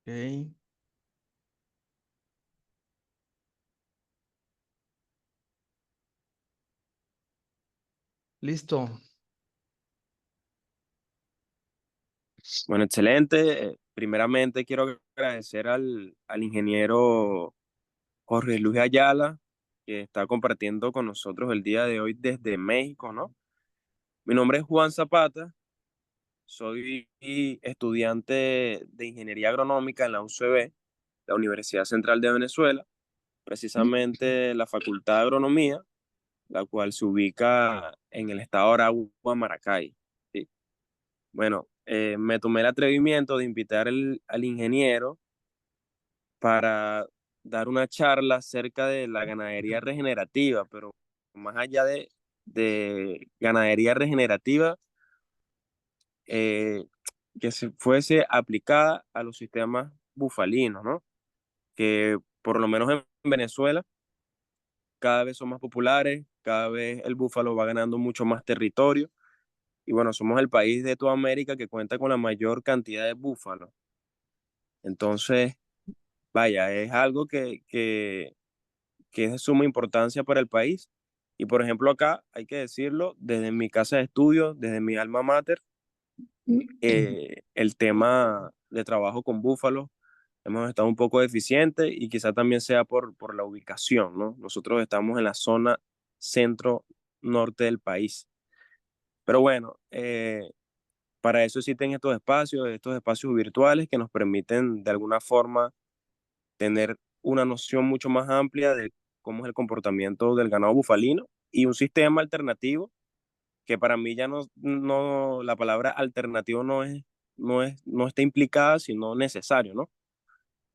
Ok. Listo. Bueno, excelente. Primeramente quiero agradecer al ingeniero Jorge Luis Ayala, que está compartiendo con nosotros el día de hoy desde México, ¿no? Mi nombre es Juan Zapata, soy estudiante de Ingeniería Agronómica en la UCB, la Universidad Central de Venezuela, precisamente la Facultad de Agronomía, la cual se ubica en el estado de Aragua, Maracay. ¿Sí? Bueno, me tomé el atrevimiento de invitar al ingeniero para dar una charla acerca de la ganadería regenerativa, pero más allá de ganadería regenerativa, eh, que se fuese aplicada a los sistemas bufalinos, ¿no? Que por lo menos en Venezuela cada vez son más populares, cada vez el búfalo va ganando mucho más territorio y bueno, somos el país de toda América que cuenta con la mayor cantidad de búfalos. Entonces, vaya, es algo que es de suma importancia para el país. Y por ejemplo acá, hay que decirlo, desde mi casa de estudio, desde mi alma mater, el tema de trabajo con búfalos hemos estado un poco deficiente y quizá también sea por la ubicación, ¿no? Nosotros estamos en la zona centro-norte del país. Pero bueno, para eso existen estos espacios virtuales que nos permiten de alguna forma tener una noción mucho más amplia de cómo es el comportamiento del ganado bufalino y un sistema alternativo que para mí ya la palabra alternativo no está implicada, sino necesario, ¿no?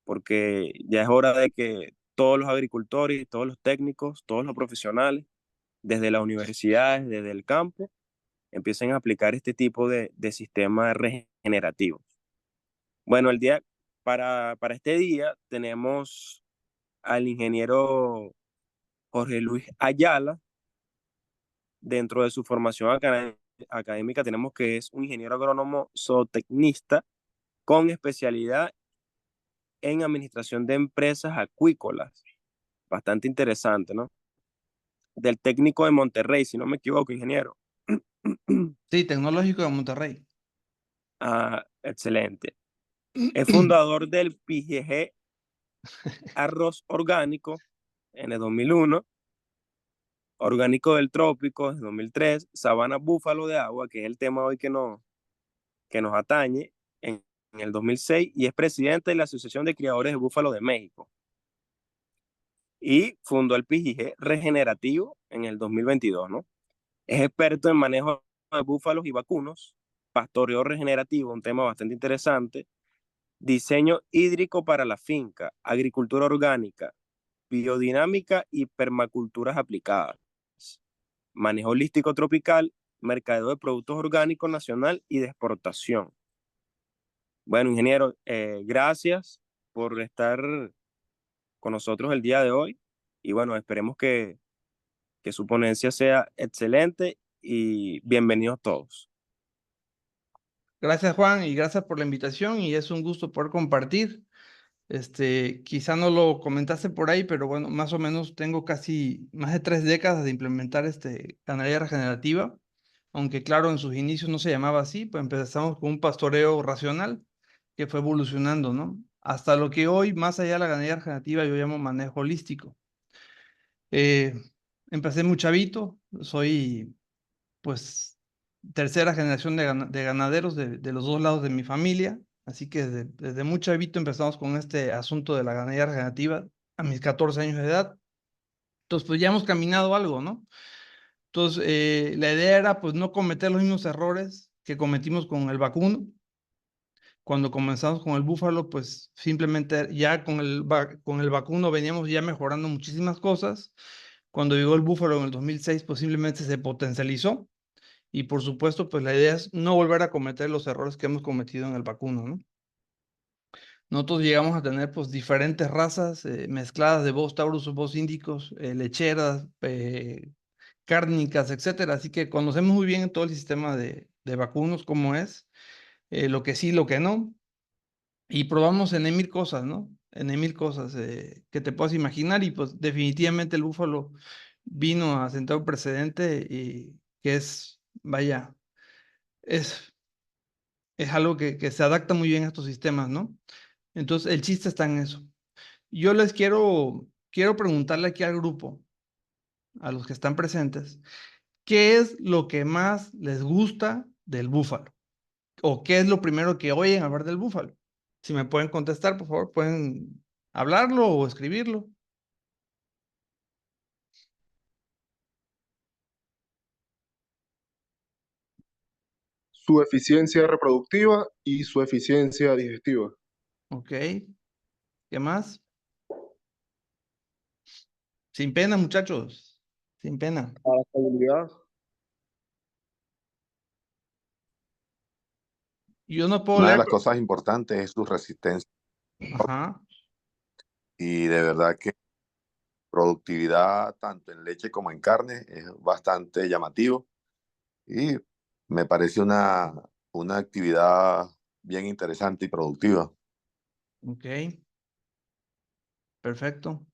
Porque ya es hora de que todos los agricultores, y todos los técnicos, todos los profesionales, desde las universidades, desde el campo, empiecen a aplicar este tipo de sistemas regenerativos. Bueno, para este día tenemos al ingeniero Jorge Luis Ayala. Dentro de su formación académica tenemos que es un ingeniero agrónomo zootecnista con especialidad en administración de empresas acuícolas. Bastante interesante, ¿no? Del técnico de Monterrey, si no me equivoco, ingeniero. Sí, Tecnológico de Monterrey. Ah, excelente. Es fundador del PGG Arroz Orgánico en el 2001, Orgánico del Trópico en 2003, Sabana Búfalo de Agua, que es el tema hoy que nos atañe, en el 2006, y es presidente de la Asociación de Criadores de Búfalo de México. Y fundó el PGG Regenerativo en el 2022, ¿no? Es experto en manejo de búfalos y vacunos, pastoreo regenerativo, un tema bastante interesante, diseño hídrico para la finca, agricultura orgánica, biodinámica y permaculturas aplicadas, manejo holístico tropical, mercadeo de productos orgánicos nacional y de exportación. Bueno, ingeniero, gracias por estar con nosotros el día de hoy y bueno, esperemos que su ponencia sea excelente y bienvenidos todos. Gracias, Juan, y gracias por la invitación. Y es un gusto poder compartir. Quizá no lo comentaste por ahí, pero bueno, más o menos tengo casi más de 3 décadas de implementar ganadería regenerativa, aunque claro, en sus inicios no se llamaba así, pues empezamos con un pastoreo racional que fue evolucionando, ¿no? Hasta lo que hoy, más allá de la ganadería regenerativa, yo llamo manejo holístico. Eh, Empecé muy chavito, soy pues tercera generación de ganaderos de los dos lados de mi familia, así que desde muy chavito empezamos con este asunto de la ganadería regenerativa a mis 14 años de edad. Entonces, pues ya hemos caminado algo, ¿no? Entonces, la idea era pues no cometer los mismos errores que cometimos con el vacuno. Cuando comenzamos con el búfalo, pues simplemente ya con el vacuno veníamos ya mejorando muchísimas cosas. Cuando llegó el búfalo en el 2006, pues simplemente se potencializó. Y por supuesto, pues la idea es no volver a cometer los errores que hemos cometido en el vacuno, ¿no? Nosotros llegamos a tener pues diferentes razas mezcladas de Bos taurus, Bos índicos, lecheras, cárnicas, etcétera. Así que conocemos muy bien todo el sistema de vacunos, cómo es, lo que sí, lo que no. y probamos en mil cosas, ¿no? En mil cosas que te puedas imaginar y pues definitivamente el búfalo vino a sentar un precedente y que es, vaya, es, es algo que se adapta muy bien a estos sistemas, ¿no? Entonces el chiste está en eso. Yo les quiero preguntarle aquí al grupo, a los que están presentes, ¿qué es lo que más les gusta del búfalo? ¿O qué es lo primero que oyen hablar del búfalo? Si me pueden contestar, por favor, pueden hablarlo o escribirlo. Su eficiencia reproductiva y su eficiencia digestiva. Ok, ¿qué más? Sin pena, muchachos, sin pena. Adaptabilidad. Yo no puedo Una de leer, las cosas importantes es su resistencia ajá, y de verdad que productividad tanto en leche como en carne es bastante llamativo y me parece una actividad bien interesante y productiva. ok, perfecto.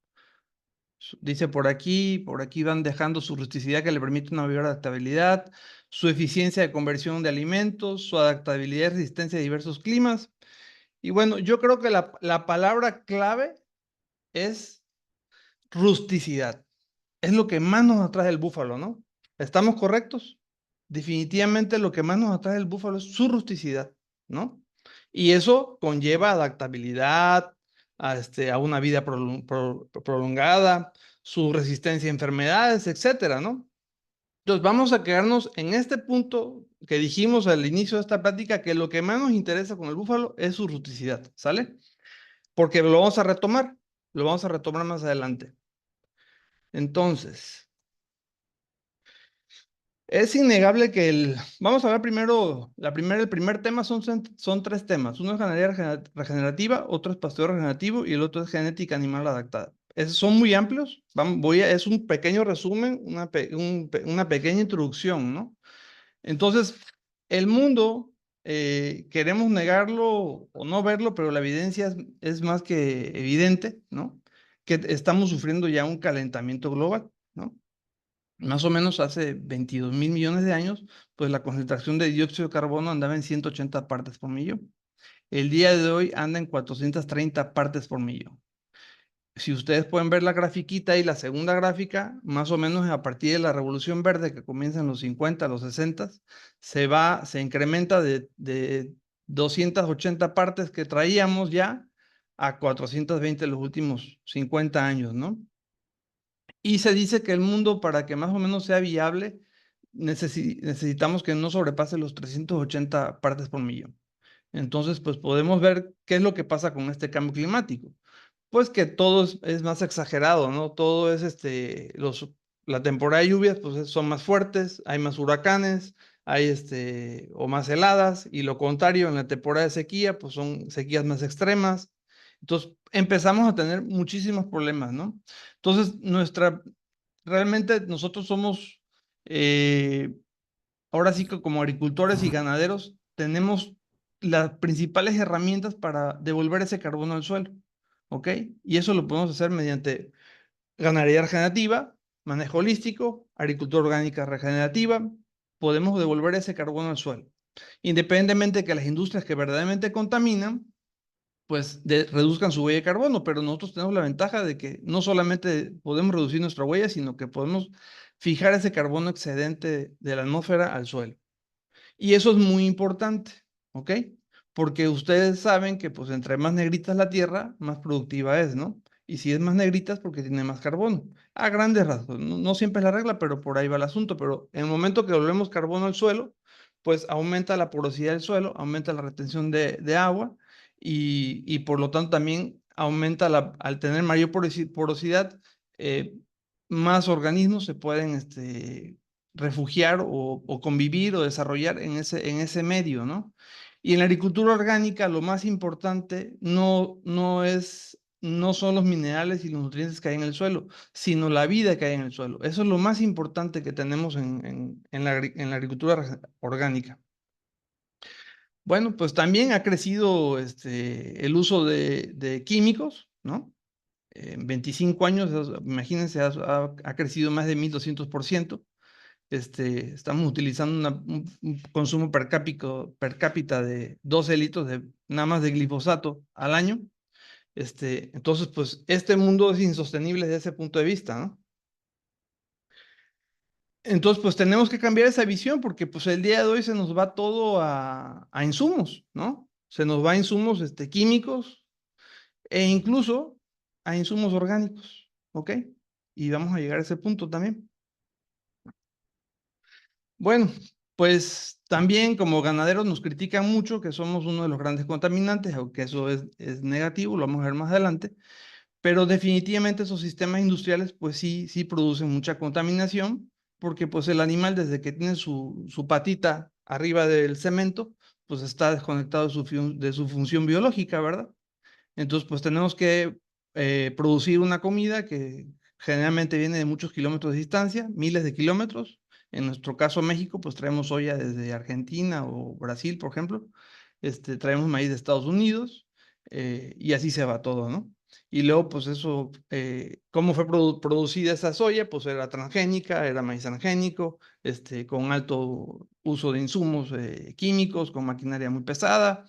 Dice por aquí van dejando su rusticidad que le permite una mayor adaptabilidad, su eficiencia de conversión de alimentos, su adaptabilidad y resistencia a diversos climas. Y bueno, yo creo que la palabra clave es rusticidad. Es lo que más nos atrae del búfalo, ¿no? ¿Estamos correctos? Definitivamente lo que más nos atrae del búfalo es su rusticidad, ¿no? Y eso conlleva adaptabilidad a una vida prolongada, su resistencia a enfermedades, etcétera, ¿no? Entonces vamos a quedarnos en este punto que dijimos al inicio de esta plática, que lo que más nos interesa con el búfalo es su rusticidad, ¿sale? Porque lo vamos a retomar más adelante. Entonces, es innegable que vamos a ver primero, el primer tema son tres temas. Uno es ganadería regenerativa, otro es pastoreo regenerativo y el otro es genética animal adaptada. Son muy amplios. Es un pequeño resumen, una pequeña introducción, ¿no? Entonces, el mundo, queremos negarlo o no verlo, pero la evidencia es más que evidente, ¿no? Que estamos sufriendo ya un calentamiento global, ¿no? Más o menos hace 22.000 millones de años, pues la concentración de dióxido de carbono andaba en 180 partes por millón. El día de hoy anda en 430 partes por millón. Si ustedes pueden ver la grafiquita y la segunda gráfica, más o menos a partir de la Revolución Verde, que comienza en los 50, los 60, se incrementa de 280 partes que traíamos ya a 420 en los últimos 50 años, ¿no? Y se dice que el mundo, para que más o menos sea viable, necesitamos que no sobrepase los 380 partes por millón. Entonces, pues podemos ver qué es lo que pasa con este cambio climático. Pues que todo es más exagerado, ¿no? Todo es la temporada de lluvias, pues son más fuertes, hay más huracanes, hay o más heladas, y lo contrario, en la temporada de sequía, pues son sequías más extremas. Entonces, empezamos a tener muchísimos problemas, ¿no? Entonces, realmente nosotros somos, eh, ahora sí que como agricultores y ganaderos, tenemos las principales herramientas para devolver ese carbono al suelo, ¿ok? Y eso lo podemos hacer mediante ganadería regenerativa, manejo holístico, agricultura orgánica regenerativa. Podemos devolver ese carbono al suelo. Independientemente de que las industrias que verdaderamente contaminan, pues reduzcan su huella de carbono, pero nosotros tenemos la ventaja de que no solamente podemos reducir nuestra huella, sino que podemos fijar ese carbono excedente de la atmósfera al suelo. Y eso es muy importante, ¿ok? Porque ustedes saben que pues entre más negrita es la tierra, más productiva es, ¿no? Y si es más negrita es porque tiene más carbono. A grandes rasgos, no, no siempre es la regla, pero por ahí va el asunto. Pero en el momento que volvemos carbono al suelo, pues aumenta la porosidad del suelo, aumenta la retención de agua y por lo tanto también aumenta al tener mayor porosidad, eh, más organismos se pueden refugiar o convivir o desarrollar en ese medio, ¿no? Y en la agricultura orgánica lo más importante no son los minerales y los nutrientes que hay en el suelo, sino la vida que hay en el suelo. Eso es lo más importante que tenemos en la agricultura orgánica. Bueno, pues también ha crecido el uso de químicos, ¿no? En 25 años, imagínense, ha crecido más de 1200%. Estamos utilizando un consumo per cápita de 12 litros nada más de glifosato al año. Entonces, pues, este mundo es insostenible desde ese punto de vista, ¿no? Entonces, pues tenemos que cambiar esa visión porque pues el día de hoy se nos va todo a insumos, ¿no? Se nos va a insumos químicos e incluso a insumos orgánicos, ¿ok? Y vamos a llegar a ese punto también. Bueno, pues también como ganaderos nos critican mucho que somos uno de los grandes contaminantes, aunque eso es negativo, lo vamos a ver más adelante, pero definitivamente esos sistemas industriales pues sí producen mucha contaminación, porque pues el animal desde que tiene su patita arriba del cemento, pues está desconectado de su función biológica, ¿verdad? Entonces pues tenemos que producir una comida que generalmente viene de muchos kilómetros de distancia, miles de kilómetros. En nuestro caso México, pues traemos soya desde Argentina o Brasil, por ejemplo. Traemos maíz de Estados Unidos y así se va todo, ¿no? Y luego, pues eso, ¿cómo fue producida esa soya? Pues era transgénica, era maíz transgénico, con alto uso de insumos químicos, con maquinaria muy pesada.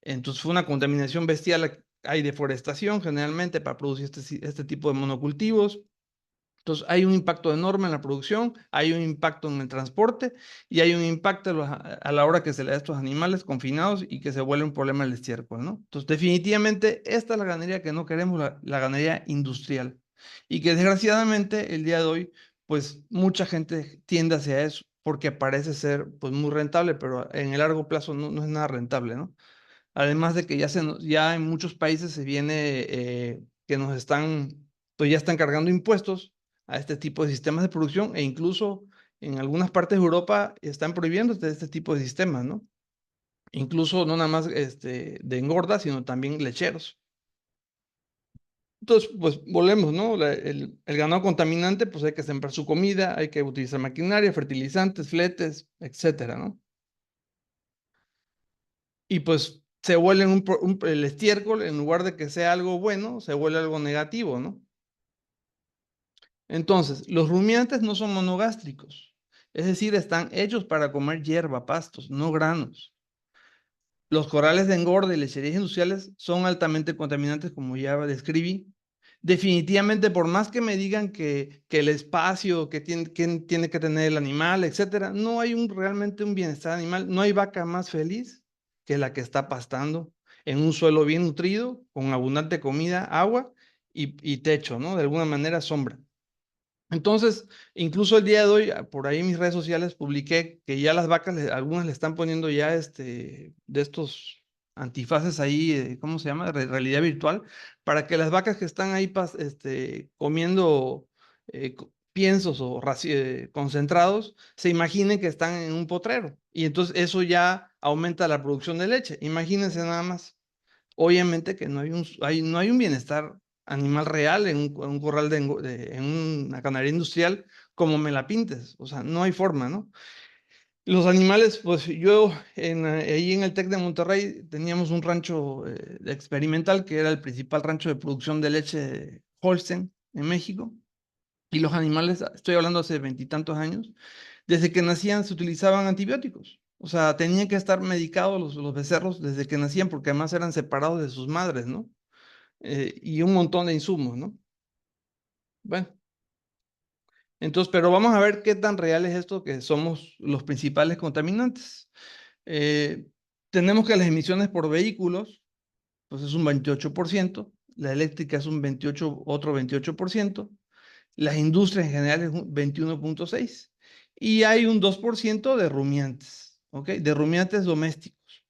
Entonces fue una contaminación bestial. Hay deforestación generalmente para producir este tipo de monocultivos. Entonces hay un impacto enorme en la producción, hay un impacto en el transporte y hay un impacto a la hora que se le da a estos animales confinados y que se vuelve un problema el estiércol, ¿no? Entonces definitivamente esta es la ganadería que no queremos, la ganadería industrial. Y que desgraciadamente el día de hoy, pues mucha gente tiende hacia eso porque parece ser pues muy rentable, pero en el largo plazo no es nada rentable, ¿no? Además de que ya en muchos países se viene que pues ya están cargando impuestos a este tipo de sistemas de producción e incluso en algunas partes de Europa están prohibiendo este tipo de sistemas, ¿no? Incluso no nada más de engorda, sino también lecheros. Entonces, pues volvemos, ¿no? El ganado contaminante, pues hay que sembrar su comida, hay que utilizar maquinaria, fertilizantes, fletes, etcétera, ¿no? Y pues se vuelve el estiércol, en lugar de que sea algo bueno, se vuelve algo negativo, ¿no? Entonces, los rumiantes no son monogástricos, es decir, están hechos para comer hierba, pastos, no granos. Los corrales de engorde y lecherías industriales son altamente contaminantes, como ya describí. Definitivamente, por más que me digan que el espacio que tiene que tener el animal, etcétera, no hay realmente un bienestar animal. No hay vaca más feliz que la que está pastando en un suelo bien nutrido, con abundante comida, agua y techo, ¿no? De alguna manera, sombra. Entonces, incluso el día de hoy, por ahí en mis redes sociales publiqué que ya las vacas, algunas le están poniendo ya de estos antifaces ahí, ¿cómo se llama? Realidad virtual, para que las vacas que están ahí comiendo piensos o concentrados, se imaginen que están en un potrero. Y entonces eso ya aumenta la producción de leche. Imagínense nada más. Obviamente que no hay un bienestar animal real en un corral en una ganadería industrial como me la pintes. O sea, no hay forma, ¿no? Los animales, pues yo ahí en el TEC de Monterrey teníamos un rancho experimental que era el principal rancho de producción de leche Holstein en México. Y los animales, estoy hablando hace veintitantos años, desde que nacían se utilizaban antibióticos. O sea, tenían que estar medicados los becerros desde que nacían porque además eran separados de sus madres, ¿no? Y un montón de insumos, ¿no? Bueno, entonces, pero vamos a ver qué tan real es esto que somos los principales contaminantes. Eh, Tenemos que las emisiones por vehículos, pues es un 28%, la eléctrica es un 28, otro 28%, las industrias en general es un 21.6%, y hay un 2% de rumiantes, ¿ok? De rumiantes domésticos.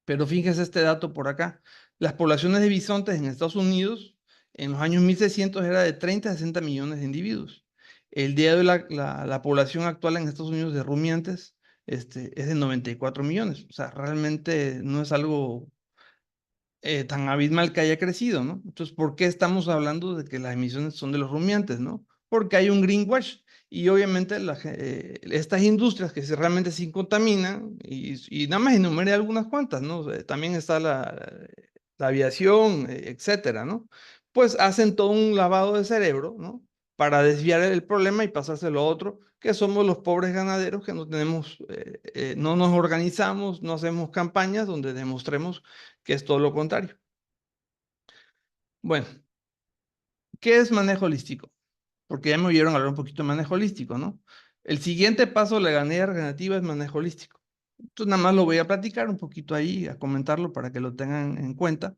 Pero fíjense este dato por acá. Las poblaciones de bisontes en Estados Unidos en los años 1600 era de 30 a 60 millones de individuos. El día de hoy la población actual en Estados Unidos de rumiantes es de 94 millones. O sea, realmente no es algo tan abismal que haya crecido, ¿no? Entonces, ¿por qué estamos hablando de que las emisiones son de los rumiantes, ¿no? Porque hay un greenwash. y obviamente estas industrias que realmente sí contaminan, y nada más enumeré algunas cuantas, ¿no? También está la aviación, etcétera, ¿no? Pues hacen todo un lavado de cerebro, ¿no? Para desviar el problema y pasárselo a otro, que somos los pobres ganaderos que no tenemos, no nos organizamos, no hacemos campañas donde demostremos que es todo lo contrario. Bueno, ¿qué es manejo holístico? Porque ya me oyeron hablar un poquito de manejo holístico, ¿no? El siguiente paso de la ganadería regenerativa es manejo holístico. Entonces nada más lo voy a platicar un poquito ahí, a comentarlo para que lo tengan en cuenta.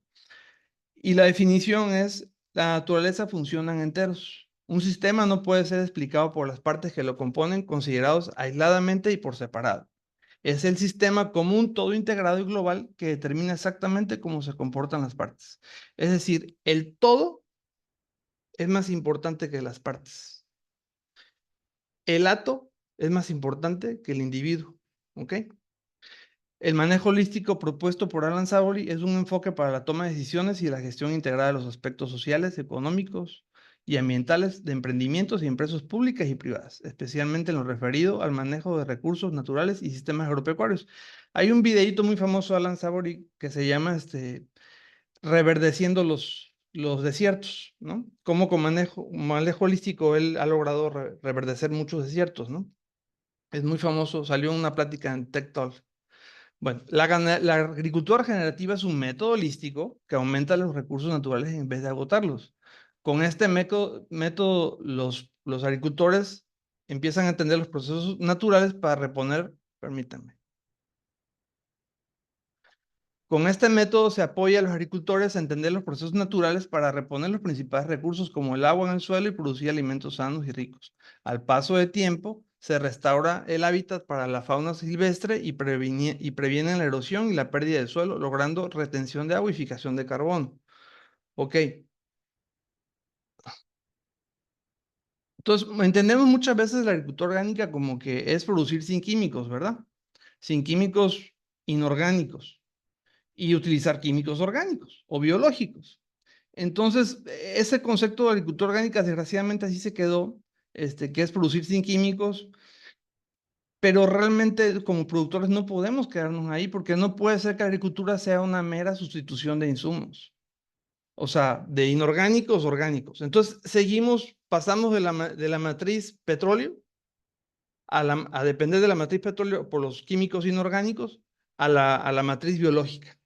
Y la definición es, la naturaleza funciona en enteros. Un sistema no puede ser explicado por las partes que lo componen, considerados aisladamente y por separado. Es el sistema común, todo integrado y global, que determina exactamente cómo se comportan las partes. Es decir, el todo es más importante que las partes. El hato es más importante que el individuo, ¿ok? El manejo holístico propuesto por Alan Savory es un enfoque para la toma de decisiones y la gestión integrada de los aspectos sociales, económicos y ambientales de emprendimientos y empresas públicas y privadas, especialmente en lo referido al manejo de recursos naturales y sistemas agropecuarios. Hay un videíto muy famoso de Alan Savory que se llama Reverdeciendo los desiertos, ¿no? Cómo con manejo holístico él ha logrado reverdecer muchos desiertos, ¿no? Es muy famoso, salió en una plática en Tech Talk. Bueno, la agricultura regenerativa es un método holístico que aumenta los recursos naturales en vez de agotarlos. Con este método los agricultores empiezan a entender los procesos naturales para reponer, permítanme. Con este método se apoya a los agricultores a entender los procesos naturales para reponer los principales recursos como el agua en el suelo y producir alimentos sanos y ricos. Al paso de tiempo, se restaura el hábitat para la fauna silvestre y previene la erosión y la pérdida del suelo, logrando retención de agua y fijación de carbono. Ok. Entonces, entendemos muchas veces la agricultura orgánica como que es producir sin químicos, ¿verdad? Sin químicos inorgánicos y utilizar químicos orgánicos o biológicos. Entonces, ese concepto de agricultura orgánica, desgraciadamente, así se quedó, que es producir sin químicos, pero realmente como productores no podemos quedarnos ahí porque no puede ser que la agricultura sea una mera sustitución de insumos, o sea, de inorgánicos, orgánicos. Entonces, pasamos de la matriz petróleo a depender de la matriz petróleo por los químicos inorgánicos a la matriz biológica,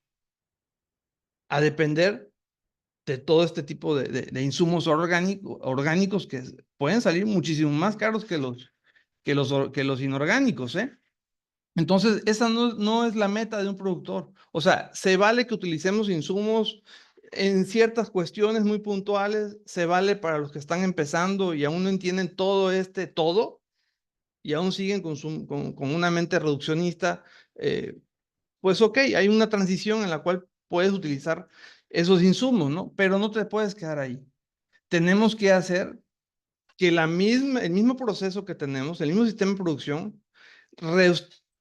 a depender de todo este tipo de insumos orgánicos que pueden salir muchísimo más caros que los inorgánicos, ¿eh? Entonces, esa no es la meta de un productor. O sea, se vale que utilicemos insumos en ciertas cuestiones muy puntuales, se vale para los que están empezando y aún no entienden todo, y aún siguen con una mente reduccionista, pues ok, hay una transición en la cual puedes utilizar esos insumos, ¿no? Pero no te puedes quedar ahí. Tenemos que hacer que el mismo proceso que tenemos, el mismo sistema de producción,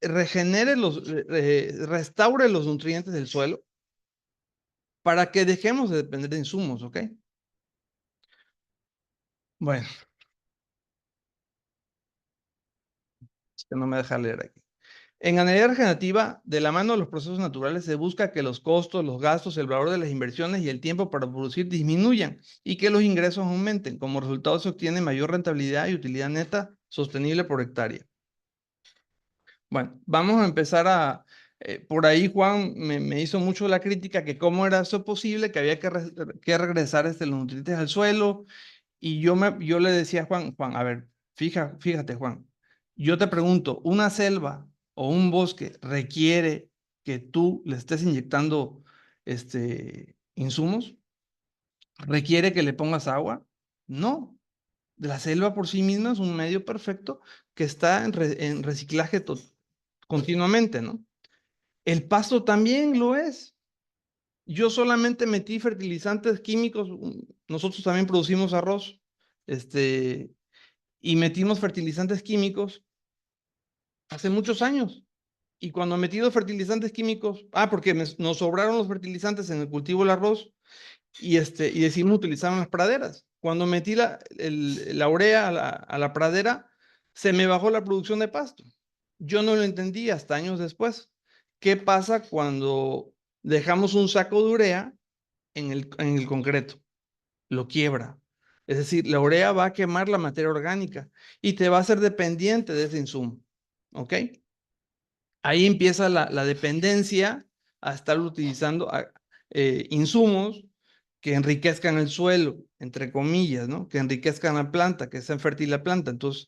restaure los nutrientes del suelo para que dejemos de depender de insumos, ¿ok? Bueno, es que no me deja leer aquí. En ganadería regenerativa, de la mano de los procesos naturales, se busca que los costos, los gastos, el valor de las inversiones y el tiempo para producir disminuyan y que los ingresos aumenten. Como resultado, se obtiene mayor rentabilidad y utilidad neta sostenible por hectárea. Bueno, vamos a empezar por ahí Juan me hizo mucho la crítica que cómo era eso posible, que había que regresar los nutrientes al suelo, y yo le decía a Juan, a ver, fíjate Juan, yo te pregunto, ¿una selva o un bosque requiere que tú le estés inyectando insumos? ¿Requiere que le pongas agua? No. La selva por sí misma es un medio perfecto que está en reciclaje continuamente, ¿no? El pasto también lo es. Yo solamente metí fertilizantes químicos, nosotros también producimos arroz, y metimos fertilizantes químicos hace muchos años. Y cuando metí los fertilizantes químicos, porque nos sobraron los fertilizantes en el cultivo del arroz y decidimos utilizar en las praderas. Cuando metí la urea a la pradera, se me bajó la producción de pasto. Yo no lo entendí hasta años después. ¿Qué pasa cuando dejamos un saco de urea en el concreto? Lo quiebra. Es decir, la urea va a quemar la materia orgánica y te va a hacer dependiente de ese insumo. ¿Ok? Ahí empieza la dependencia a estar utilizando insumos que enriquezcan el suelo, entre comillas, ¿no? Que enriquezcan la planta, que sean fértil la planta. Entonces,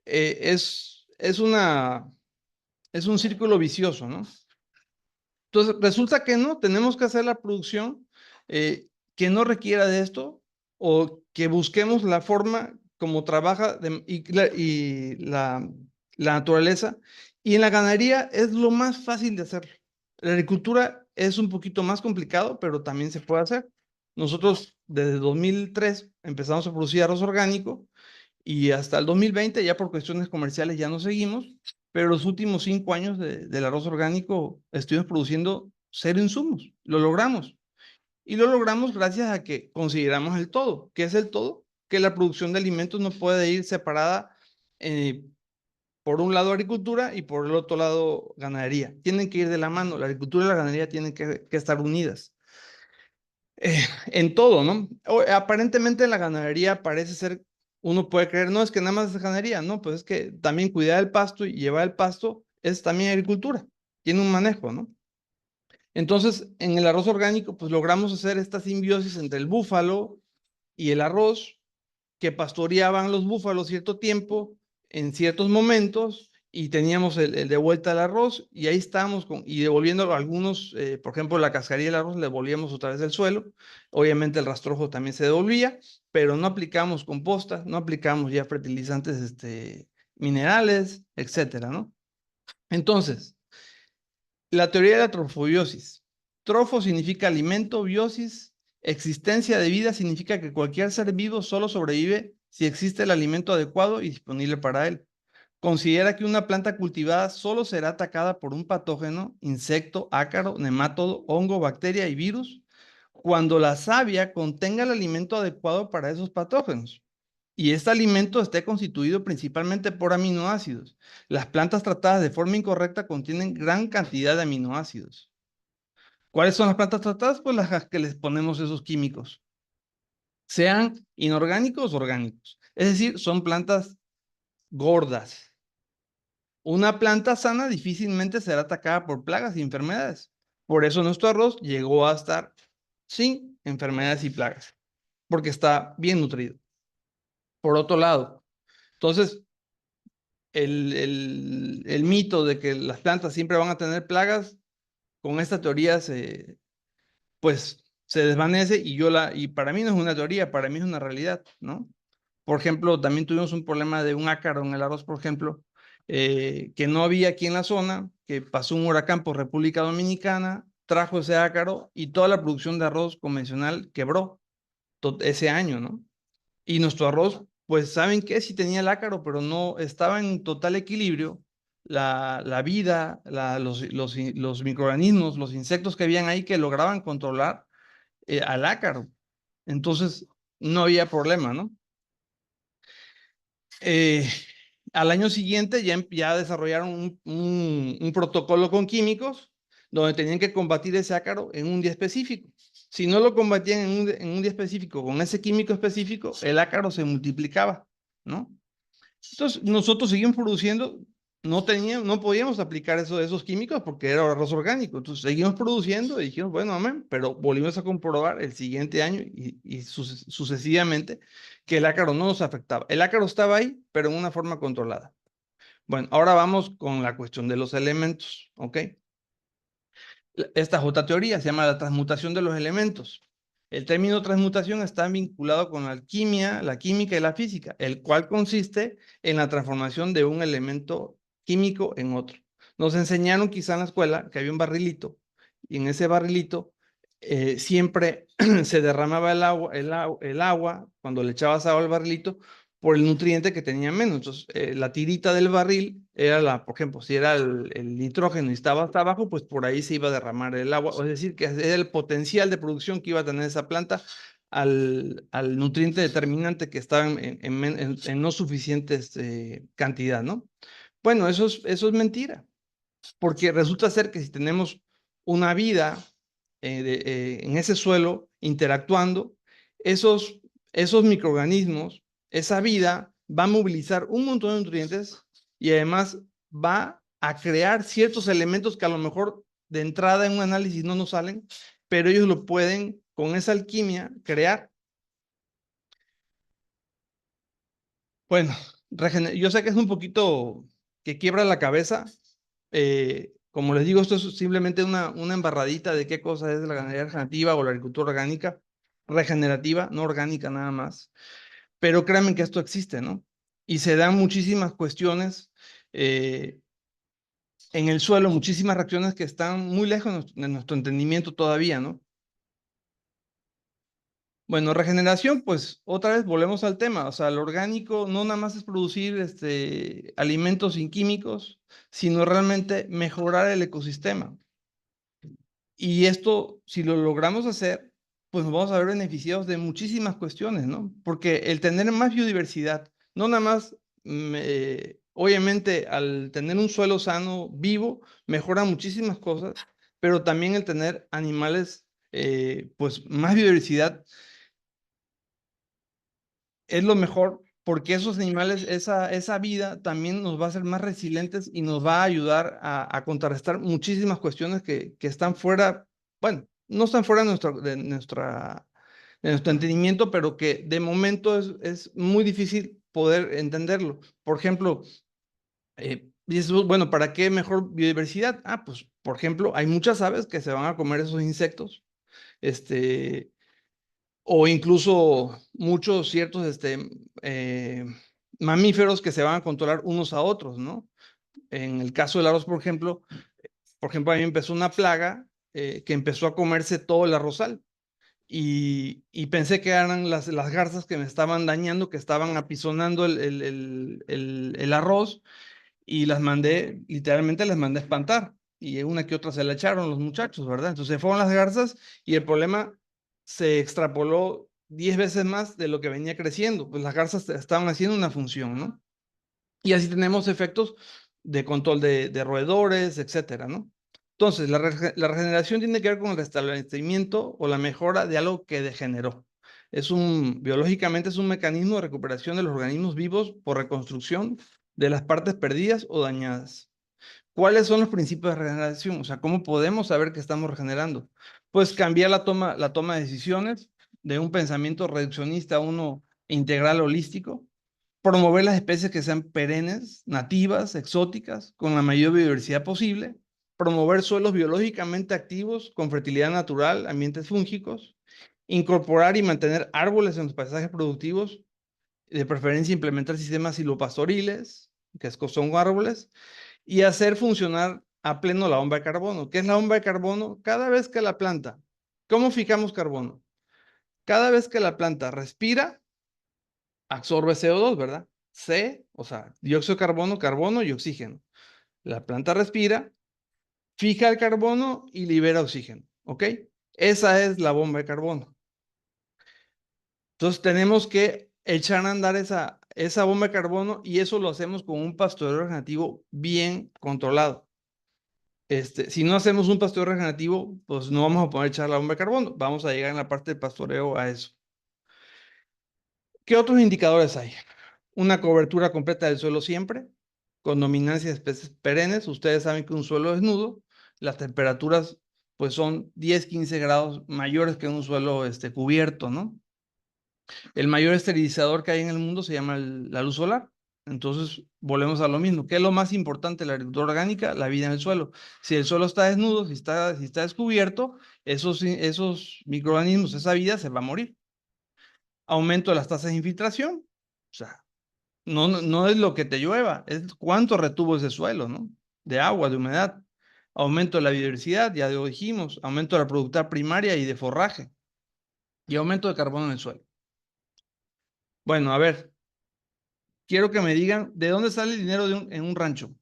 es un círculo vicioso, ¿no? Entonces, resulta que no, tenemos que hacer la producción que no requiera de esto o que busquemos la forma como trabaja la naturaleza. Y en la ganadería es lo más fácil de hacerlo. La agricultura es un poquito más complicado, pero también se puede hacer. Nosotros desde 2003 empezamos a producir arroz orgánico y hasta el 2020 ya por cuestiones comerciales ya no seguimos, pero los últimos 5 años del arroz orgánico estuvimos produciendo 0 insumos. Lo logramos. Y lo logramos gracias a que consideramos el todo. ¿Qué es el todo? Que la producción de alimentos no puede ir separada por un lado agricultura y por el otro lado ganadería. Tienen que ir de la mano. La agricultura y la ganadería tienen que estar unidas. En todo, ¿no? Aparentemente en la ganadería parece ser, uno puede creer, no, es que nada más es ganadería, no, pues es que también cuidar el pasto y llevar el pasto es también agricultura, tiene un manejo, ¿no? Entonces, en el arroz orgánico, pues logramos hacer esta simbiosis entre el búfalo y el arroz, que pastoreaban los búfalos cierto tiempo, en ciertos momentos, y teníamos el de vuelta al arroz, y ahí estábamos y devolviendo algunos, por ejemplo, la cascarilla del arroz, le devolvíamos otra vez del suelo. Obviamente el rastrojo también se devolvía, pero no aplicamos composta, no aplicamos ya fertilizantes minerales, etcétera, ¿no? Entonces, la teoría de la trofobiosis. Trofo significa alimento, biosis, existencia de vida significa que cualquier ser vivo solo sobrevive si existe el alimento adecuado y disponible para él. Considera que una planta cultivada solo será atacada por un patógeno, insecto, ácaro, nemátodo, hongo, bacteria y virus cuando la savia contenga el alimento adecuado para esos patógenos. Y este alimento esté constituido principalmente por aminoácidos. Las plantas tratadas de forma incorrecta contienen gran cantidad de aminoácidos. ¿Cuáles son las plantas tratadas? Pues las que les ponemos esos químicos. Sean inorgánicos o orgánicos. Es decir, son plantas gordas. Una planta sana difícilmente será atacada por plagas y enfermedades. Por eso nuestro arroz llegó a estar sin enfermedades y plagas, porque está bien nutrido. Por otro lado, entonces, el mito de que las plantas siempre van a tener plagas, con esta teoría pues se desvanece y para mí no es una teoría, para mí es una realidad, ¿no? Por ejemplo, también tuvimos un problema de un ácaro en el arroz, por ejemplo, que no había aquí en la zona, que pasó un huracán por República Dominicana, trajo ese ácaro y toda la producción de arroz convencional quebró ese año, ¿no? Y nuestro arroz, pues, ¿saben qué? Sí tenía el ácaro, pero no estaba en total equilibrio. La vida, los microorganismos, los insectos que habían ahí que lograban controlar al ácaro. Entonces, no había problema, ¿no? Al año siguiente ya desarrollaron un protocolo con químicos donde tenían que combatir ese ácaro en un día específico. Si no lo combatían en un día específico con ese químico específico, el ácaro se multiplicaba, ¿no? Entonces, nosotros seguimos produciendo, no podíamos aplicar esos químicos porque era arroz orgánico. Entonces, seguimos produciendo y dijimos, bueno, amén, pero volvimos a comprobar el siguiente año y sucesivamente que el ácaro no nos afectaba. El ácaro estaba ahí, pero en una forma controlada. Bueno, ahora vamos con la cuestión de los elementos, ¿ok? Esta es otra teoría, se llama la transmutación de los elementos. El término transmutación está vinculado con la alquimia, la química y la física, el cual consiste en la transformación de un elemento químico en otro. Nos enseñaron quizá en la escuela que había un barrilito y en ese barrilito siempre se derramaba el agua cuando le echabas agua al barrilito por el nutriente que tenía menos. Entonces, la tirita del barril era por ejemplo, si era el nitrógeno y estaba hasta abajo, pues por ahí se iba a derramar el agua. Es decir, que era el potencial de producción que iba a tener esa planta al nutriente determinante que está en no suficiente cantidad, ¿no? Bueno, eso es mentira, porque resulta ser que si tenemos una vida en ese suelo interactuando, esos microorganismos, esa vida va a movilizar un montón de nutrientes y además va a crear ciertos elementos que a lo mejor de entrada en un análisis no nos salen, pero ellos lo pueden con esa alquimia crear. Bueno, yo sé que es un poquito que quiebra la cabeza. Como les digo, esto es simplemente una embarradita de qué cosa es la ganadería regenerativa o la agricultura orgánica, regenerativa, no orgánica nada más. Pero créanme que esto existe, ¿no? Y se dan muchísimas cuestiones en el suelo, muchísimas reacciones que están muy lejos de nuestro entendimiento todavía, ¿no? Bueno, regeneración, pues otra vez volvemos al tema, o sea, lo orgánico no nada más es producir alimentos sin químicos, sino realmente mejorar el ecosistema. Y esto, si lo logramos hacer, pues nos vamos a ver beneficiados de muchísimas cuestiones, ¿no? Porque el tener más biodiversidad, no nada más, obviamente al tener un suelo sano, vivo, mejora muchísimas cosas, pero también el tener animales, pues más biodiversidad es lo mejor porque esos animales, esa vida también nos va a hacer más resilientes y nos va a ayudar a contrarrestar muchísimas cuestiones que están fuera, bueno, no están fuera de nuestro entendimiento, pero que de momento es muy difícil poder entenderlo. Por ejemplo, dices, bueno, ¿para qué mejor biodiversidad? Ah, pues, por ejemplo, hay muchas aves que se van a comer esos insectos, o incluso muchos ciertos mamíferos que se van a controlar unos a otros, ¿no? En el caso del arroz, por ejemplo, a mí me empezó una plaga que empezó a comerse todo el arrozal y pensé que eran las garzas que me estaban dañando, que estaban apisonando el arroz y literalmente las mandé a espantar. Y una que otra se la echaron los muchachos, ¿verdad? Entonces fueron las garzas y el problema se extrapoló 10 veces más de lo que venía creciendo. Pues las garzas estaban haciendo una función, ¿no? Y así tenemos efectos de control de roedores, etcétera, ¿no? Entonces, la regeneración tiene que ver con el restablecimiento o la mejora de algo que degeneró. Biológicamente es un mecanismo de recuperación de los organismos vivos por reconstrucción de las partes perdidas o dañadas. ¿Cuáles son los principios de regeneración? O sea, ¿cómo podemos saber que estamos regenerando? Pues cambiar la toma de decisiones de un pensamiento reduccionista a uno integral holístico, promover las especies que sean perennes, nativas, exóticas, con la mayor biodiversidad posible, promover suelos biológicamente activos con fertilidad natural, ambientes fúngicos, incorporar y mantener árboles en los paisajes productivos, de preferencia implementar sistemas silvopastoriles, son árboles, y hacer funcionar a pleno la bomba de carbono. ¿Qué es la bomba de carbono? Cada vez que la planta, ¿cómo fijamos carbono? Cada vez que la planta respira, absorbe CO2, ¿verdad? O sea, dióxido de carbono, carbono y oxígeno. La planta respira, fija el carbono y libera oxígeno, ¿ok? Esa es la bomba de carbono. Entonces tenemos que echar a andar esa bomba de carbono y eso lo hacemos con un pastoreo regenerativo bien controlado. Si no hacemos un pastoreo regenerativo, pues no vamos a poder echar la bomba de carbono. Vamos a llegar en la parte del pastoreo a eso. ¿Qué otros indicadores hay? Una cobertura completa del suelo siempre, con dominancia de especies perennes. Ustedes saben que un suelo desnudo, las temperaturas pues son 10, 15 grados mayores que un suelo cubierto, ¿no? El mayor esterilizador que hay en el mundo se llama la luz solar. Entonces, volvemos a lo mismo. ¿Qué es lo más importante de la agricultura orgánica? La vida en el suelo. Si el suelo está desnudo, si está descubierto, esos microorganismos, esa vida se va a morir. Aumento de las tasas de infiltración. O sea, no es lo que te llueva, es cuánto retuvo ese suelo, ¿no? De agua, de humedad. Aumento de la biodiversidad, ya lo dijimos. Aumento de la productividad primaria y de forraje. Y aumento de carbono en el suelo. Bueno, a ver, quiero que me digan de dónde sale el dinero en un rancho.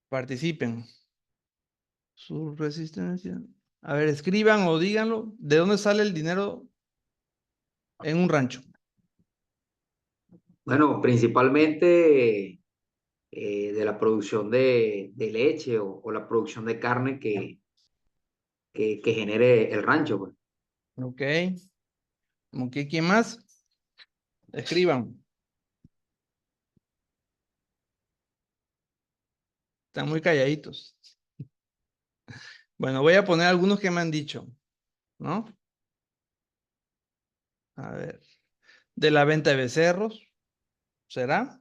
Participen. Su resistencia. A ver, escriban o díganlo. ¿De dónde sale el dinero en un rancho? Bueno, principalmente de la producción de leche o la producción de carne que genere el rancho, pues. Ok. Ok, ¿quién más? Escriban. Están muy calladitos. Bueno, voy a poner algunos que me han dicho, ¿no? A ver. De la venta de becerros, ¿será?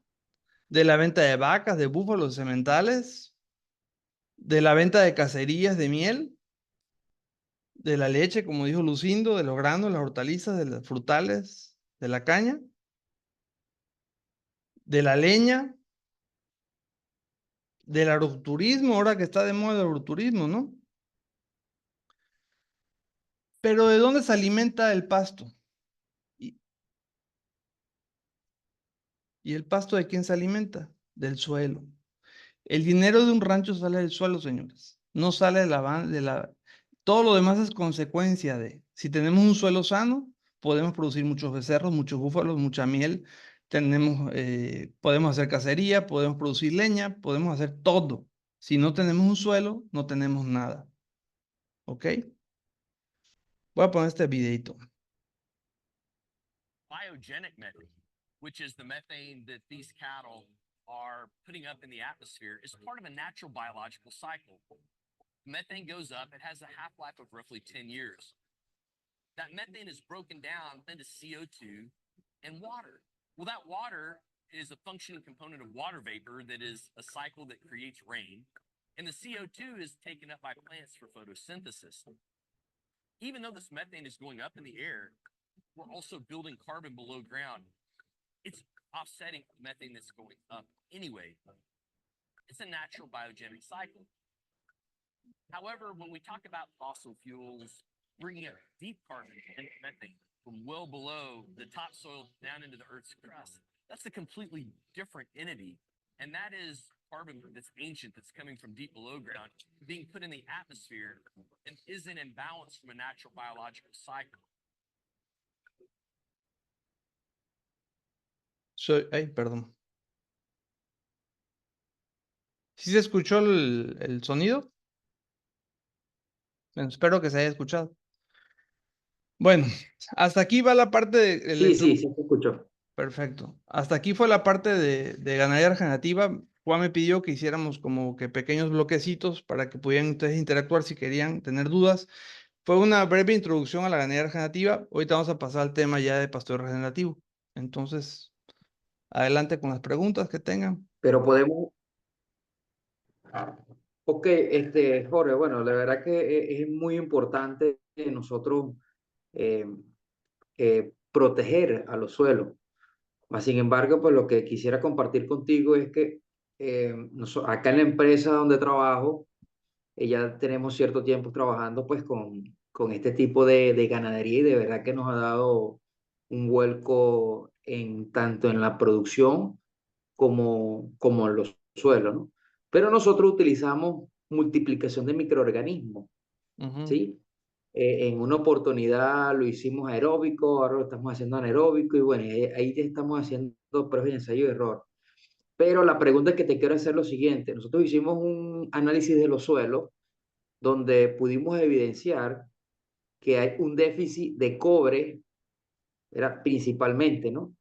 De la venta de vacas, de búfalos, sementales. De la venta de cacerías de miel. De la leche, como dijo Lucindo, de los granos, las hortalizas, de las frutales, de la caña. De la leña. Del agroturismo, ahora que está de moda el agroturismo, ¿no? Pero ¿de dónde se alimenta el pasto? ¿Y, y el pasto de quién se alimenta? Del suelo. El dinero de un rancho sale del suelo, señores. No sale de la. Todo lo demás es consecuencia de. Si tenemos un suelo sano, podemos producir muchos becerros, muchos búfalos, mucha miel. Podemos hacer cacería, podemos producir leña, podemos hacer todo. Si no tenemos un suelo, no tenemos nada. ¿Ok? Voy a poner este videito. Biogenic methane, which is the methane that these cattle are putting up in the atmosphere, is part of a natural biological cycle. Methane goes up, it has a half-life of roughly 10 years. That methane is broken down into CO2 and water. Well, that water is a functioning component of water vapor that is a cycle that creates rain, and the CO2 is taken up by plants for photosynthesis. Even though this methane is going up in the air, we're also building carbon below ground. It's offsetting methane that's going up anyway. It's a natural biogenic cycle. However, when we talk about fossil fuels, bringing up deep carbon and methane from well below the topsoil down into the Earth's crust, that's a completely different entity. And that is carbon that's ancient, that's coming from deep below ground, being put in the atmosphere and is in imbalance from a natural biological cycle. Ay, perdón. ¿Sí se escuchó el sonido? Bueno, espero que se haya escuchado. Bueno, hasta aquí va la parte de Sí, sí, sí se escuchó. Perfecto. Hasta aquí fue la parte de ganadería regenerativa. Juan me pidió que hiciéramos como que pequeños bloquecitos para que pudieran ustedes interactuar si querían tener dudas. Fue una breve introducción a la ganadería regenerativa. Ahorita vamos a pasar al tema ya de pastoreo regenerativo. Entonces, adelante con las preguntas que tengan. Pero podemos. Ok, Jorge, bueno, la verdad que es muy importante nosotros eh, proteger a los suelos. Mas, sin embargo, pues lo que quisiera compartir contigo es que acá en la empresa donde trabajo, ya tenemos cierto tiempo trabajando pues con este tipo de ganadería y de verdad que nos ha dado un vuelco tanto en la producción como en los suelos, ¿no? Pero nosotros utilizamos multiplicación de microorganismos, Ujú. ¿sí? En una oportunidad lo hicimos aeróbico, ahora lo estamos haciendo anaeróbico y bueno, ahí estamos haciendo pruebas y ensayo y error. Pero la pregunta que te quiero hacer es lo siguiente. Nosotros hicimos un análisis de los suelos donde pudimos evidenciar que hay un déficit de cobre, era principalmente, ¿no?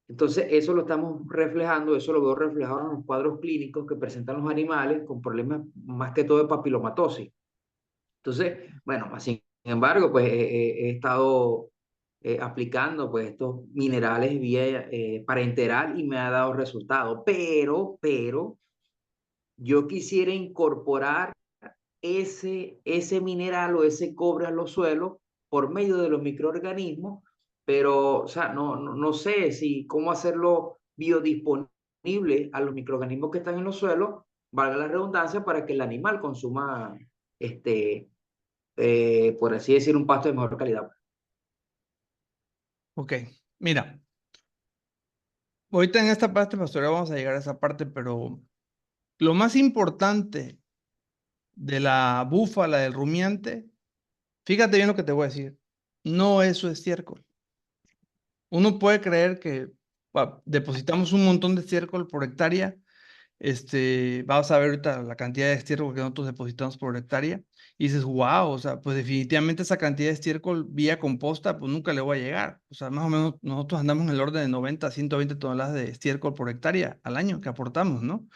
Entonces, eso lo estamos reflejando, eso lo veo reflejado en los cuadros clínicos que presentan los animales con problemas más que todo de papilomatosis. Entonces, bueno, sin embargo, pues he estado aplicando pues estos minerales vía parenteral y me ha dado resultado, pero yo quisiera incorporar ese mineral o ese cobre a los suelos por medio de los microorganismos, pero, o sea, no sé si cómo hacerlo biodisponible a los microorganismos que están en los suelos, valga la redundancia, para que el animal consuma, por así decir, un pasto de mejor calidad. Ok, mira. Ahorita en esta parte pastoreo vamos a llegar a esa parte, pero lo más importante de la búfala, del rumiante, fíjate bien lo que te voy a decir. No es su estiércol. Uno puede creer que depositamos un montón de estiércol por hectárea. Vamos a ver ahorita la cantidad de estiércol que nosotros depositamos por hectárea. Y dices, wow, o sea, pues definitivamente esa cantidad de estiércol vía composta, pues nunca le voy a llegar. O sea, más o menos nosotros andamos en el orden de 90 a 120 toneladas de estiércol por hectárea al año que aportamos, ¿no?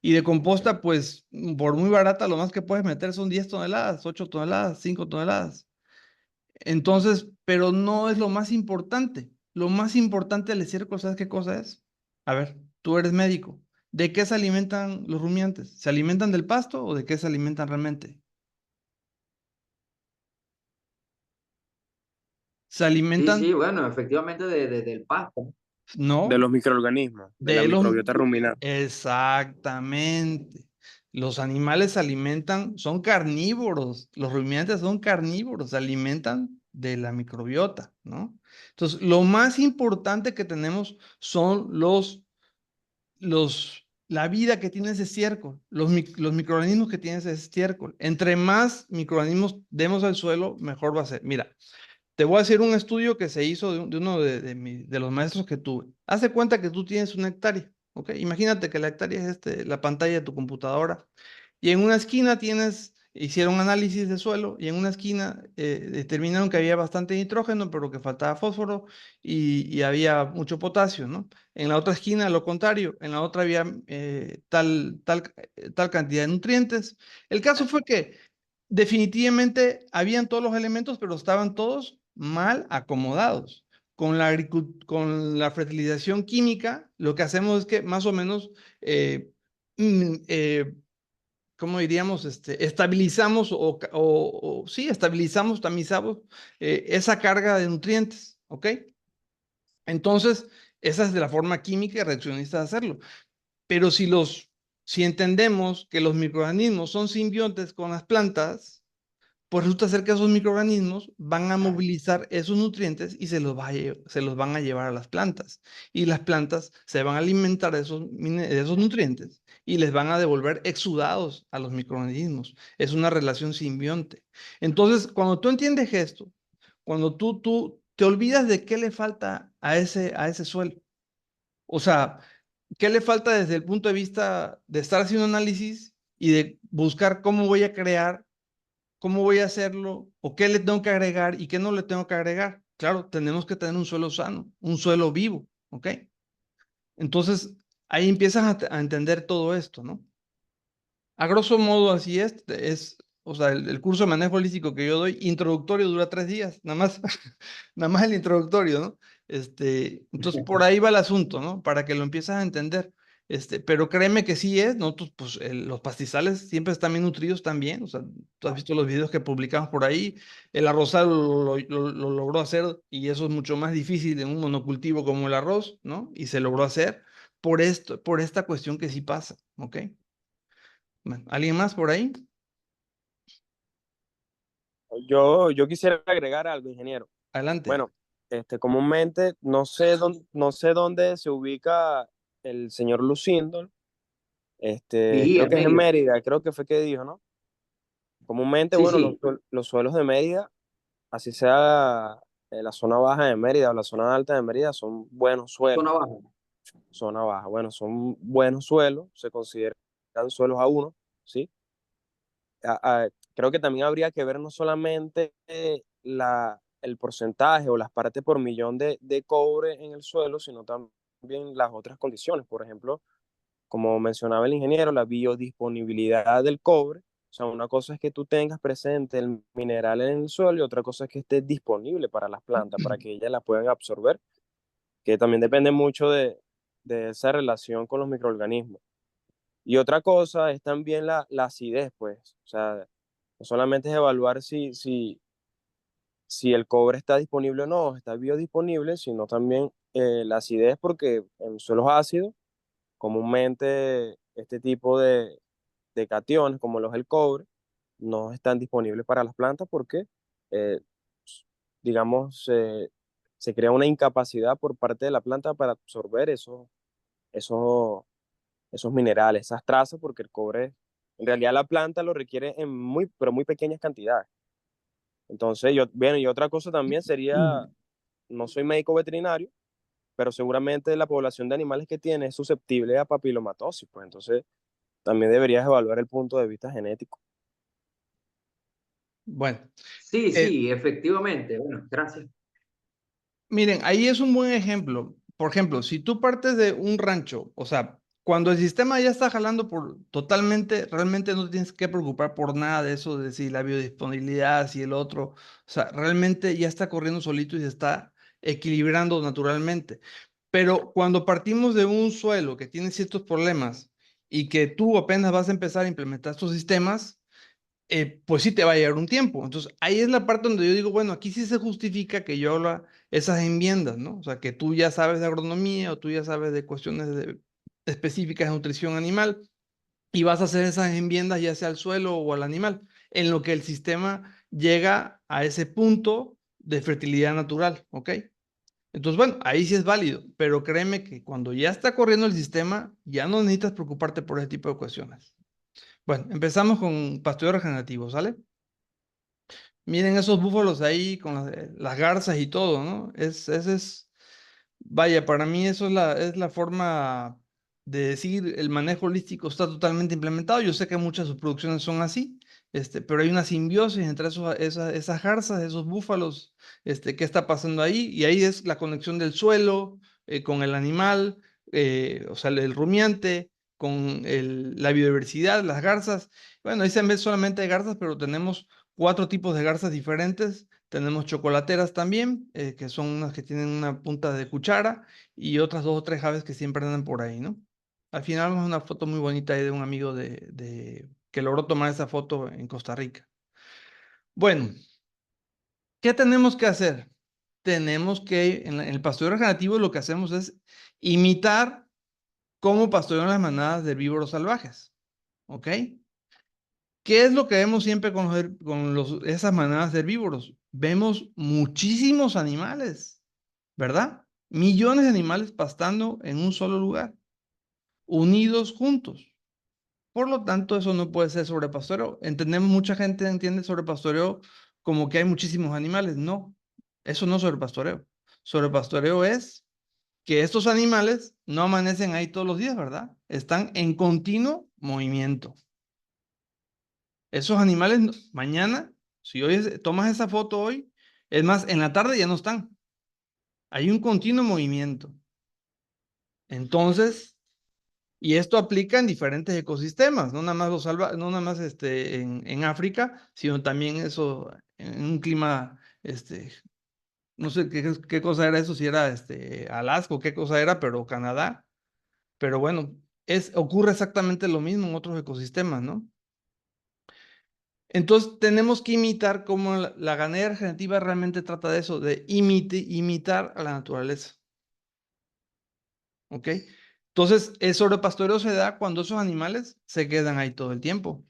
Y de composta, pues por muy barata, lo más que puedes meter son 10 toneladas, 8 toneladas, 5 toneladas. Entonces, pero no es lo más importante. Lo más importante del estiércol, ¿sabes qué cosa es? A ver, tú eres médico. ¿De qué se alimentan los rumiantes? ¿Se alimentan del pasto o de qué se alimentan realmente? Se Sí, alimentan, sí, bueno, efectivamente del pasto. De ¿no? los microorganismos, de la De los... microbiota ruminante. Exactamente. Los animales se alimentan, son carnívoros. Los rumiantes son carnívoros, se alimentan de la microbiota, ¿no? Entonces, lo más importante que tenemos son la vida que tiene ese estiércol, los microorganismos que tiene ese estiércol. Entre más microorganismos demos al suelo, mejor va a ser. Mira, te voy a hacer un estudio que se hizo de uno de los maestros que tuve. Haz de cuenta que tú tienes una hectárea, ¿ok? Imagínate que la hectárea es la pantalla de tu computadora y en una esquina hicieron análisis de suelo y en una esquina determinaron que había bastante nitrógeno, pero que faltaba fósforo y había mucho potasio, ¿no? En la otra esquina, lo contrario, en la otra había tal cantidad de nutrientes. El caso fue que definitivamente habían todos los elementos, pero estaban todos mal acomodados. Con la fertilización química, lo que hacemos es que más o menos, eh, mm, eh, ¿cómo diríamos? Estabilizamos sí, estabilizamos, tamizamos esa carga de nutrientes, ¿ok? Entonces, esa es de la forma química y reaccionista de hacerlo. Pero si entendemos que los microorganismos son simbiontes con las plantas, pues resulta ser que esos microorganismos van a movilizar esos nutrientes y se los van a llevar a las plantas. Y las plantas se van a alimentar de esos nutrientes y les van a devolver exudados a los microorganismos. Es una relación simbionte. Entonces, cuando tú entiendes esto, cuando tú te olvidas de qué le falta a ese suelo. O sea, ¿qué le falta desde el punto de vista de estar haciendo análisis y de buscar cómo voy a crear, cómo voy a hacerlo, o qué le tengo que agregar y qué no le tengo que agregar? Claro, tenemos que tener un suelo sano, un suelo vivo, ¿ok? Entonces, ahí empiezas a entender todo esto, ¿no? A grosso modo, así o sea, el curso de manejo holístico que yo doy, introductorio, dura 3 días, nada más, nada más el introductorio, ¿no? Entonces, por ahí va el asunto, ¿no? Para que lo empieces a entender. Pero créeme que sí es, nosotros, pues, los pastizales siempre están bien nutridos también, o sea, tú has visto los videos que publicamos por ahí, el arrozal lo logró hacer y eso es mucho más difícil en un monocultivo como el arroz, ¿no? Y se logró hacer por esta cuestión que sí pasa, ¿ok? Bueno, ¿alguien más por ahí? Yo quisiera agregar algo, ingeniero. Adelante. Bueno, comúnmente no sé dónde se ubica el señor Lucindo. Vigía, Creo en que es en Mérida. Mérida, creo que fue que dijo, ¿no? Comúnmente, Sí, bueno, sí, los suelos de Mérida, así sea la zona baja de Mérida o la zona alta de Mérida, son buenos suelos. zona baja. Zona baja, bueno, son buenos suelos, se consideran suelos a uno, ¿sí? Creo que también habría que ver no solamente el porcentaje o las partes por millón de cobre en el suelo, sino también las otras condiciones. Por ejemplo, como mencionaba el ingeniero, la biodisponibilidad del cobre. O sea, una cosa es que tú tengas presente el mineral en el suelo y otra cosa es que esté disponible para las plantas, para que ellas la puedan absorber, que también depende mucho de esa relación con los microorganismos. Y otra cosa es también la acidez, pues. O sea, no solamente es evaluar si el cobre está disponible o no, está biodisponible, sino también la acidez, porque en suelos ácidos, comúnmente este tipo de cationes, como los del cobre, no están disponibles para las plantas porque, eh, digamos, se crea una incapacidad por parte de la planta para absorber esos, esos minerales, esas trazas, porque el cobre En realidad la planta lo requiere en pero muy pequeñas cantidades. Entonces, bueno, y otra cosa también sería, no soy médico veterinario, pero seguramente la población de animales que tiene es susceptible a papilomatosis, pues entonces también deberías evaluar el punto de vista genético. Bueno, Sí, sí, efectivamente. Bueno, gracias. miren, ahí es un buen ejemplo. Por ejemplo, si tú partes de un rancho, o sea, cuando el sistema ya está jalando por totalmente, realmente no tienes que preocupar por nada de eso, de si la biodisponibilidad, si el otro, o sea, realmente ya está corriendo solito y se está equilibrando naturalmente. Pero cuando partimos de un suelo que tiene ciertos problemas y que tú apenas vas a empezar a implementar estos sistemas, pues sí te va a llevar un tiempo. Entonces, ahí es la parte donde yo digo, bueno, aquí sí se justifica que yo haga esas enmiendas, ¿no? O sea, que tú ya sabes de agronomía o tú ya sabes de cuestiones específicas de nutrición animal y vas a hacer esas enmiendas ya sea al suelo o al animal, en lo que el sistema llega a ese punto de fertilidad natural, ¿ok? Entonces, bueno, ahí sí es válido, pero créeme que cuando ya está corriendo el sistema, ya no necesitas preocuparte por ese tipo de cuestiones. Bueno, empezamos con pastoreo regenerativo, ¿sale? Miren esos búfalos ahí con las garzas y todo, ¿no? Ese es, vaya, para mí eso es la forma de decir el manejo holístico está totalmente implementado. Yo sé que muchas de sus producciones son así, pero hay una simbiosis entre esas garzas, esos búfalos, ¿qué está pasando ahí? Y ahí es la conexión del suelo con el animal, o sea, el rumiante, con la biodiversidad, las garzas. Bueno, ahí se ven solamente garzas, pero tenemos 4 tipos de garzas diferentes. Tenemos chocolateras también, que son unas que tienen una punta de cuchara y otras 2 o 3 aves que siempre andan por ahí, ¿no? Al final vemos una foto muy bonita ahí de un amigo que logró tomar esa foto en Costa Rica. Bueno, ¿qué tenemos que hacer? Tenemos que, en el pastoreo regenerativo lo que hacemos es imitar cómo pastorean las manadas de herbívoros salvajes, ¿ok? ¿Qué es lo que vemos siempre con esas manadas de herbívoros? Vemos muchísimos animales, ¿verdad? Millones de animales pastando en un solo lugar, unidos juntos. Por lo tanto, eso no puede ser sobrepastoreo. Entendemos, mucha gente entiende sobrepastoreo como que hay muchísimos animales. No, eso no es sobrepastoreo. Sobrepastoreo es que estos animales no amanecen ahí todos los días, ¿verdad? Están en continuo movimiento. Esos animales mañana, si hoy tomas esa foto hoy, es más, en la tarde ya no están. Hay un continuo movimiento. Entonces, y esto aplica en diferentes ecosistemas, no nada más no nada más en África, sino también eso en un clima, no sé qué cosa era eso, si era Alaska o qué cosa era, pero Canadá. Pero bueno, ocurre exactamente lo mismo en otros ecosistemas, ¿no? Entonces tenemos que imitar cómo la ganadería regenerativa realmente trata de eso, de imitar a la naturaleza. ¿Ok? Entonces, el sobrepastoreo se da cuando esos animales se quedan ahí todo el tiempo.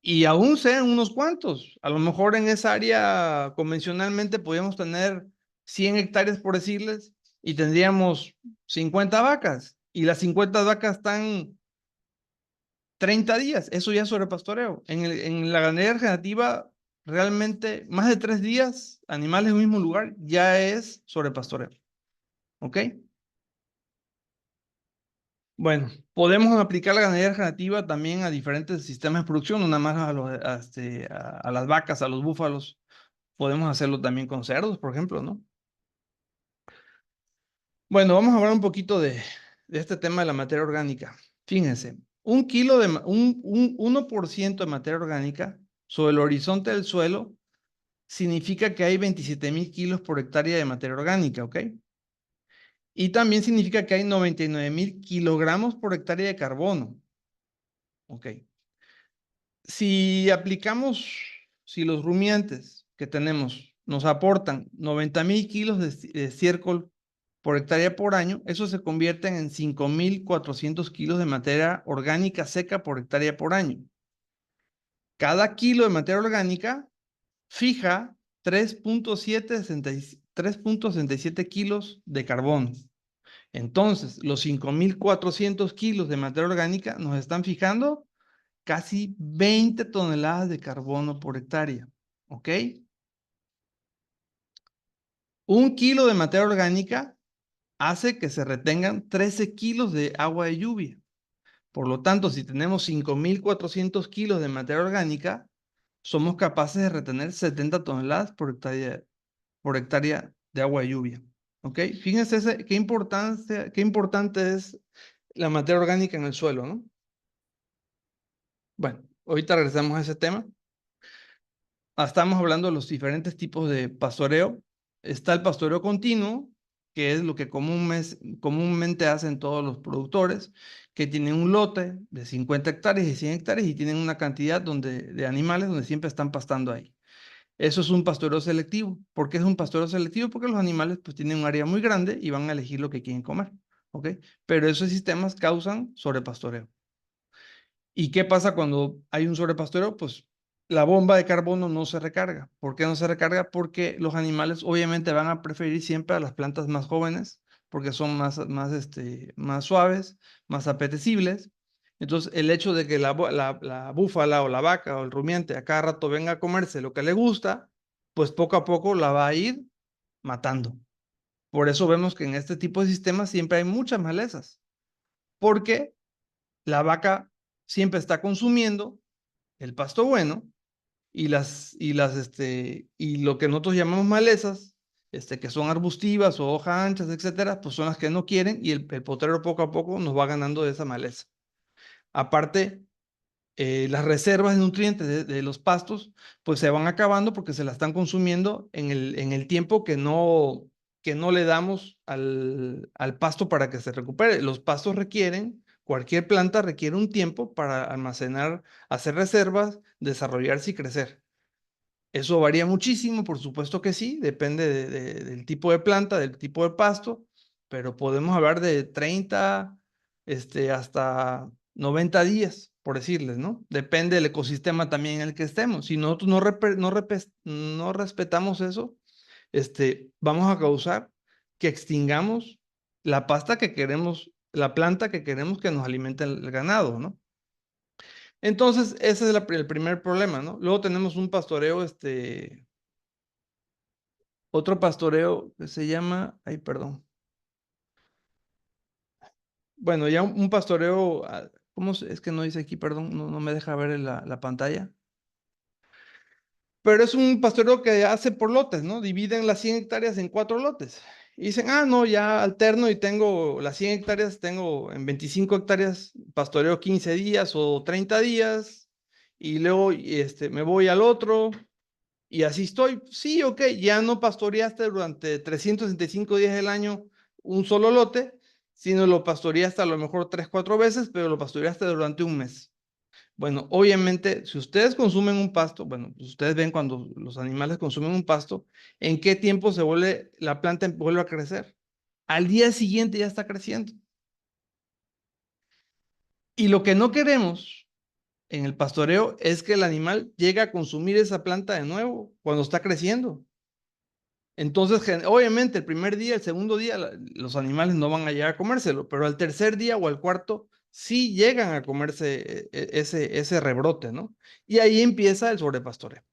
Y aún sean unos cuantos. A lo mejor en esa área convencionalmente podríamos tener 100 hectáreas, por decirles, y tendríamos 50 vacas. Y las 50 vacas están 30 días, eso ya es sobrepastoreo. En la ganadería regenerativa, realmente más de 3 días, animales en un mismo lugar, ya es sobrepastoreo. ¿Ok? Bueno, podemos aplicar la ganadería regenerativa también a diferentes sistemas de producción, no nada más a las vacas, a los búfalos. Podemos hacerlo también con cerdos, por ejemplo, ¿no? Bueno, vamos a hablar un poquito de este tema de la materia orgánica. Fíjense, un 1% de materia orgánica sobre el horizonte del suelo significa que hay 27,000 kilos por hectárea de materia orgánica, ¿ok? Y también significa que hay 99,000 kilogramos por hectárea de carbono, ¿ok? Si los rumiantes que tenemos nos aportan 90,000 kilos de estiércol por hectárea por año, eso se convierte en 5,400 kilos de materia orgánica seca por hectárea por año. Cada kilo de materia orgánica fija 3,67 kilos de carbono. Entonces, los 5,400 kilos de materia orgánica nos están fijando casi 20 toneladas de carbono por hectárea, ¿ok? 1 kilo de materia orgánica hace que se retengan 13 kilos de agua de lluvia. Por lo tanto, si tenemos 5.400 kilos de materia orgánica, somos capaces de retener 70 toneladas por hectárea de agua de lluvia. ¿Ok? Fíjense qué importante es la materia orgánica en el suelo, ¿no? Bueno, ahorita regresamos a ese tema. Estamos hablando de los diferentes tipos de pastoreo. Está el pastoreo continuo, que es lo que comúnmente hacen todos los productores, que tienen un lote de 50 hectáreas y 100 hectáreas y tienen una cantidad de animales donde siempre están pastando ahí. Eso es un pastoreo selectivo. ¿Por qué es un pastoreo selectivo? Porque los animales pues tienen un área muy grande y van a elegir lo que quieren comer, ¿ok? Pero esos sistemas causan sobrepastoreo. ¿Y qué pasa cuando hay un sobrepastoreo? Pues la bomba de carbono no se recarga. ¿Por qué no se recarga? Porque los animales obviamente van a preferir siempre a las plantas más jóvenes, porque son más suaves, más apetecibles. Entonces, el hecho de que la búfala o la vaca o el rumiante a cada rato venga a comerse lo que le gusta, pues poco a poco la va a ir matando. Por eso vemos que en este tipo de sistemas siempre hay muchas malezas, porque la vaca siempre está consumiendo el pasto bueno y lo que nosotros llamamos malezas, que son arbustivas o hojas anchas, etcétera, pues son las que no quieren y el potrero poco a poco nos va ganando de esa maleza. Aparte, las reservas de nutrientes de los pastos, pues se van acabando porque se la están consumiendo en el tiempo que no le damos al pasto para que se recupere. Los pastos cualquier planta requiere un tiempo para almacenar, hacer reservas, desarrollarse y crecer. Eso varía muchísimo, por supuesto que sí, depende del tipo de planta, del tipo de pasto, pero podemos hablar de 30 hasta 90 días, por decirles, ¿no? Depende del ecosistema también en el que estemos. Si nosotros no respetamos eso, vamos a causar que extingamos la planta que queremos que nos alimente el ganado, ¿no? Entonces, ese es el primer problema, ¿no? Luego tenemos un pastoreo, otro pastoreo que se llama, ay, perdón. Bueno, ya un pastoreo, es que no dice aquí, perdón, no me deja ver la pantalla. Pero es un pastoreo que hace por lotes, ¿no? Dividen las 100 hectáreas en 4 lotes. Y dicen, no, ya alterno y tengo las 100 hectáreas, tengo en 25 hectáreas pastoreo 15 días o 30 días, y luego me voy al otro, y así estoy. Sí, ok, ya no pastoreaste durante 365 días del año un solo lote, sino lo pastoreaste a lo mejor 3, 4 veces, pero lo pastoreaste durante un mes. Bueno, obviamente, si ustedes consumen un pasto, bueno, pues ustedes ven cuando los animales consumen un pasto, ¿en qué tiempo la planta vuelve a crecer? Al día siguiente ya está creciendo. Y lo que no queremos en el pastoreo es que el animal llegue a consumir esa planta de nuevo cuando está creciendo. Entonces, obviamente, el primer día, el segundo día, los animales no van a llegar a comérselo, pero al tercer día o al cuarto, sí llegan a comerse ese rebrote, ¿no? Y ahí empieza el sobrepastoreo.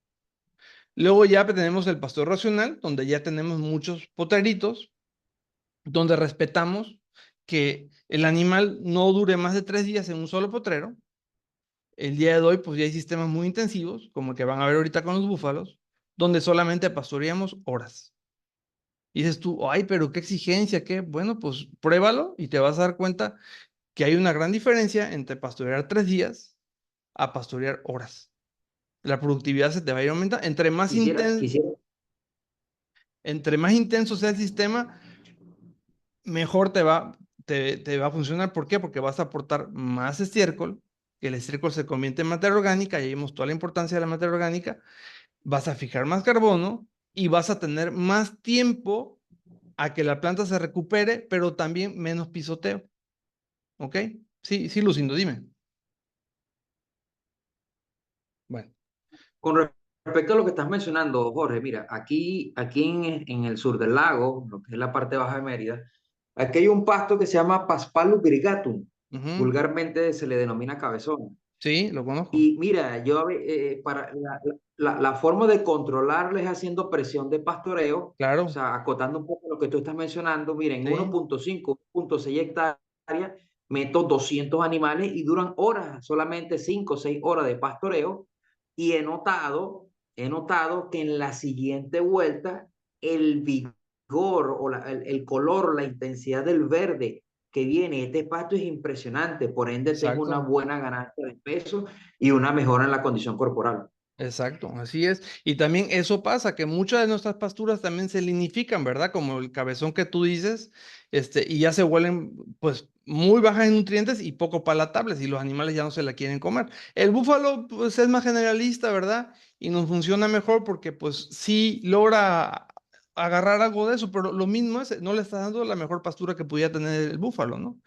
Luego ya tenemos el pastoreo racional, donde ya tenemos muchos potreritos, donde respetamos que el animal no dure más de 3 días en un solo potrero. El día de hoy, pues ya hay sistemas muy intensivos, como el que van a ver ahorita con los búfalos, donde solamente pastoreamos horas. Y dices tú, ay, pero qué exigencia, qué. Bueno, pues pruébalo y te vas a dar cuenta que hay una gran diferencia entre pastorear 3 días a pastorear horas. La productividad se te va a ir aumentando. Entre más intenso sea el sistema, mejor te va a funcionar. ¿Por qué? Porque vas a aportar más estiércol, que el estiércol se convierte en materia orgánica, y ahí vemos toda la importancia de la materia orgánica. Vas a fijar más carbono y vas a tener más tiempo a que la planta se recupere, pero también menos pisoteo. ¿Ok? Sí, sí, Lucindo, dime. Bueno. Con respecto a lo que estás mencionando, Jorge, mira, aquí en el sur del lago, lo que es la parte baja de Mérida, aquí hay un pasto que se llama Paspalus grigatum, vulgarmente se le denomina cabezón. Sí, lo conozco. Y mira, para la forma de controlarles haciendo presión de pastoreo, o Claro, sea, acotando un poco lo que tú estás mencionando, mira, en sí, 1.5, 1.6 hectáreas, meto 200 animales y duran horas, solamente 5 o 6 horas de pastoreo. Y he notado que en la siguiente vuelta el vigor o el color, la intensidad del verde que viene este pasto es impresionante, por ende tengo una exacto. buena ganancia de peso y una mejora en la condición corporal. Exacto, así es. Y también eso pasa, que muchas de nuestras pasturas también se linifican, ¿verdad? Como el cabezón que tú dices, y ya se vuelven, pues, muy bajas en nutrientes y poco palatables, y los animales ya no se la quieren comer. El búfalo, pues, es más generalista, ¿verdad? Y nos funciona mejor porque, pues, sí logra agarrar algo de eso, pero lo mismo es, no le está dando la mejor pastura que pudiera tener el búfalo, ¿no?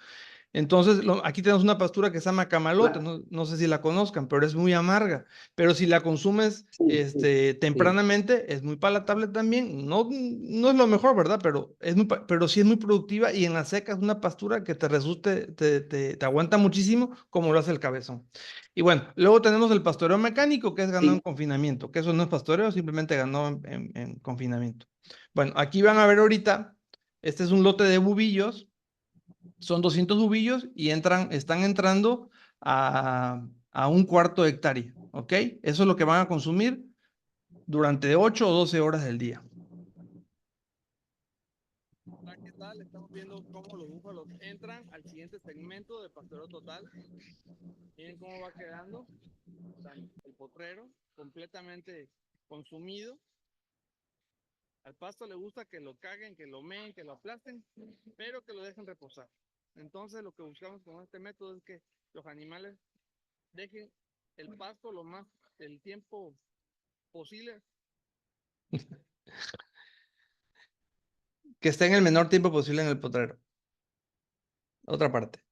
Entonces, aquí tenemos una pastura que se llama camalote, La- no sé si la conozcan, pero es muy amarga. Pero si la consumes sí, sí, sí. tempranamente, es muy palatable también. No, no es lo mejor, ¿verdad? Pero sí es muy productiva y en la seca es una pastura que te resulte, te aguanta muchísimo, como lo hace el cabezón. Y bueno, luego tenemos el pastoreo mecánico, que es ganado en Sí. confinamiento, que eso no es pastoreo, simplemente ganado en confinamiento. Bueno, aquí van a ver ahorita, este es un lote de bubillos. Son 200 uvillos y están entrando a un cuarto de hectárea, ¿ok? Eso es lo que van a consumir durante 8 o 12 horas del día. Hola, ¿qué tal? Estamos viendo cómo los búfalos entran al siguiente segmento de pastoreo total. Miren cómo va quedando. El potrero completamente consumido. Al pasto le gusta que lo caguen, que lo meen, que lo aplasten, pero que lo dejen reposar. Entonces, lo que buscamos con este método es que los animales dejen el pasto lo más el tiempo posible, que esté en el menor tiempo posible en el potrero. Otra parte.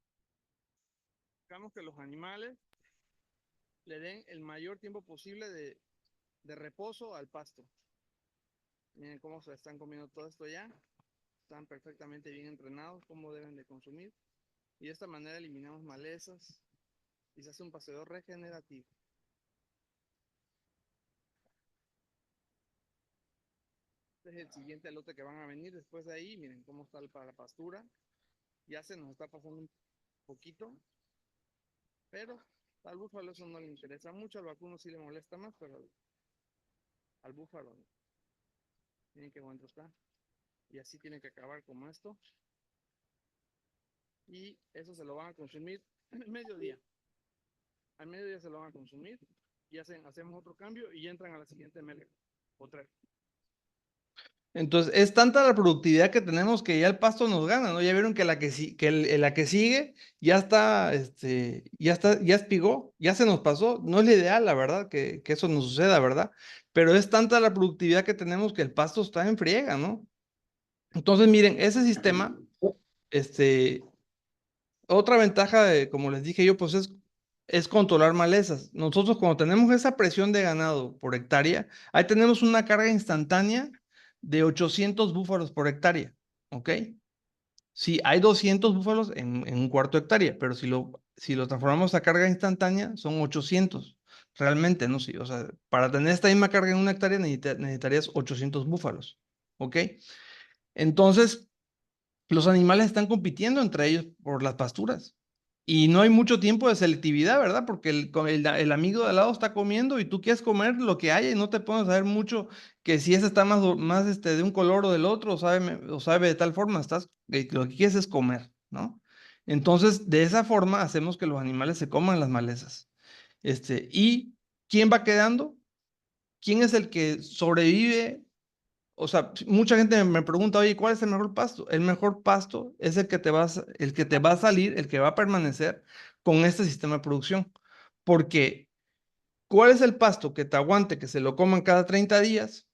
Buscamos que los animales le den el mayor tiempo posible de reposo al pasto. Miren cómo se están comiendo todo esto ya. Están perfectamente bien entrenados, cómo deben de consumir. Y de esta manera eliminamos malezas y se hace un paseo regenerativo. Este es el siguiente lote que van a venir después de ahí. Miren cómo está para la pastura. Ya se nos está pasando un poquito, pero al búfalo eso no le interesa mucho, al vacuno sí le molesta más, pero al búfalo no. Miren qué bueno está. Y así tiene que acabar como esto. Y eso se lo van a consumir al mediodía. Al mediodía se lo van a consumir y hacemos otro cambio y entran a la siguiente melga. Otra. Entonces, es tanta la productividad que tenemos que ya el pasto nos gana, ¿no? Ya vieron que la que sigue ya está, ya espigó, ya se nos pasó. No es lo ideal, la verdad, que eso nos suceda, ¿verdad? Pero es tanta la productividad que tenemos que el pasto está en friega, ¿no? Entonces, miren, ese sistema, este, otra ventaja, como les dije yo, pues es controlar malezas. Nosotros cuando tenemos esa presión de ganado por hectárea, ahí tenemos una carga instantánea de 800 búfalos por hectárea, ¿ok? Sí, hay 200 búfalos en un cuarto hectárea, pero si lo transformamos a carga instantánea, son 800. Realmente, ¿no? Sí, o sea, para tener esta misma carga en una hectárea necesitarías 800 búfalos, ¿ok? Entonces, los animales están compitiendo entre ellos por las pasturas. Y no hay mucho tiempo de selectividad, ¿verdad? Porque el amigo de al lado está comiendo y tú quieres comer lo que haya y no te pones a ver mucho que si ese está más de un color o del otro o sabe de tal forma, lo que quieres es comer, ¿no? Entonces, de esa forma hacemos que los animales se coman las malezas. ¿Y quién va quedando? ¿Quién es el que sobrevive? O sea, mucha gente me pregunta, oye, ¿cuál es el mejor pasto? El mejor pasto es el que te va a salir, el que va a permanecer con este sistema de producción. Porque, ¿cuál es el pasto que te aguante que se lo coman cada 30 días,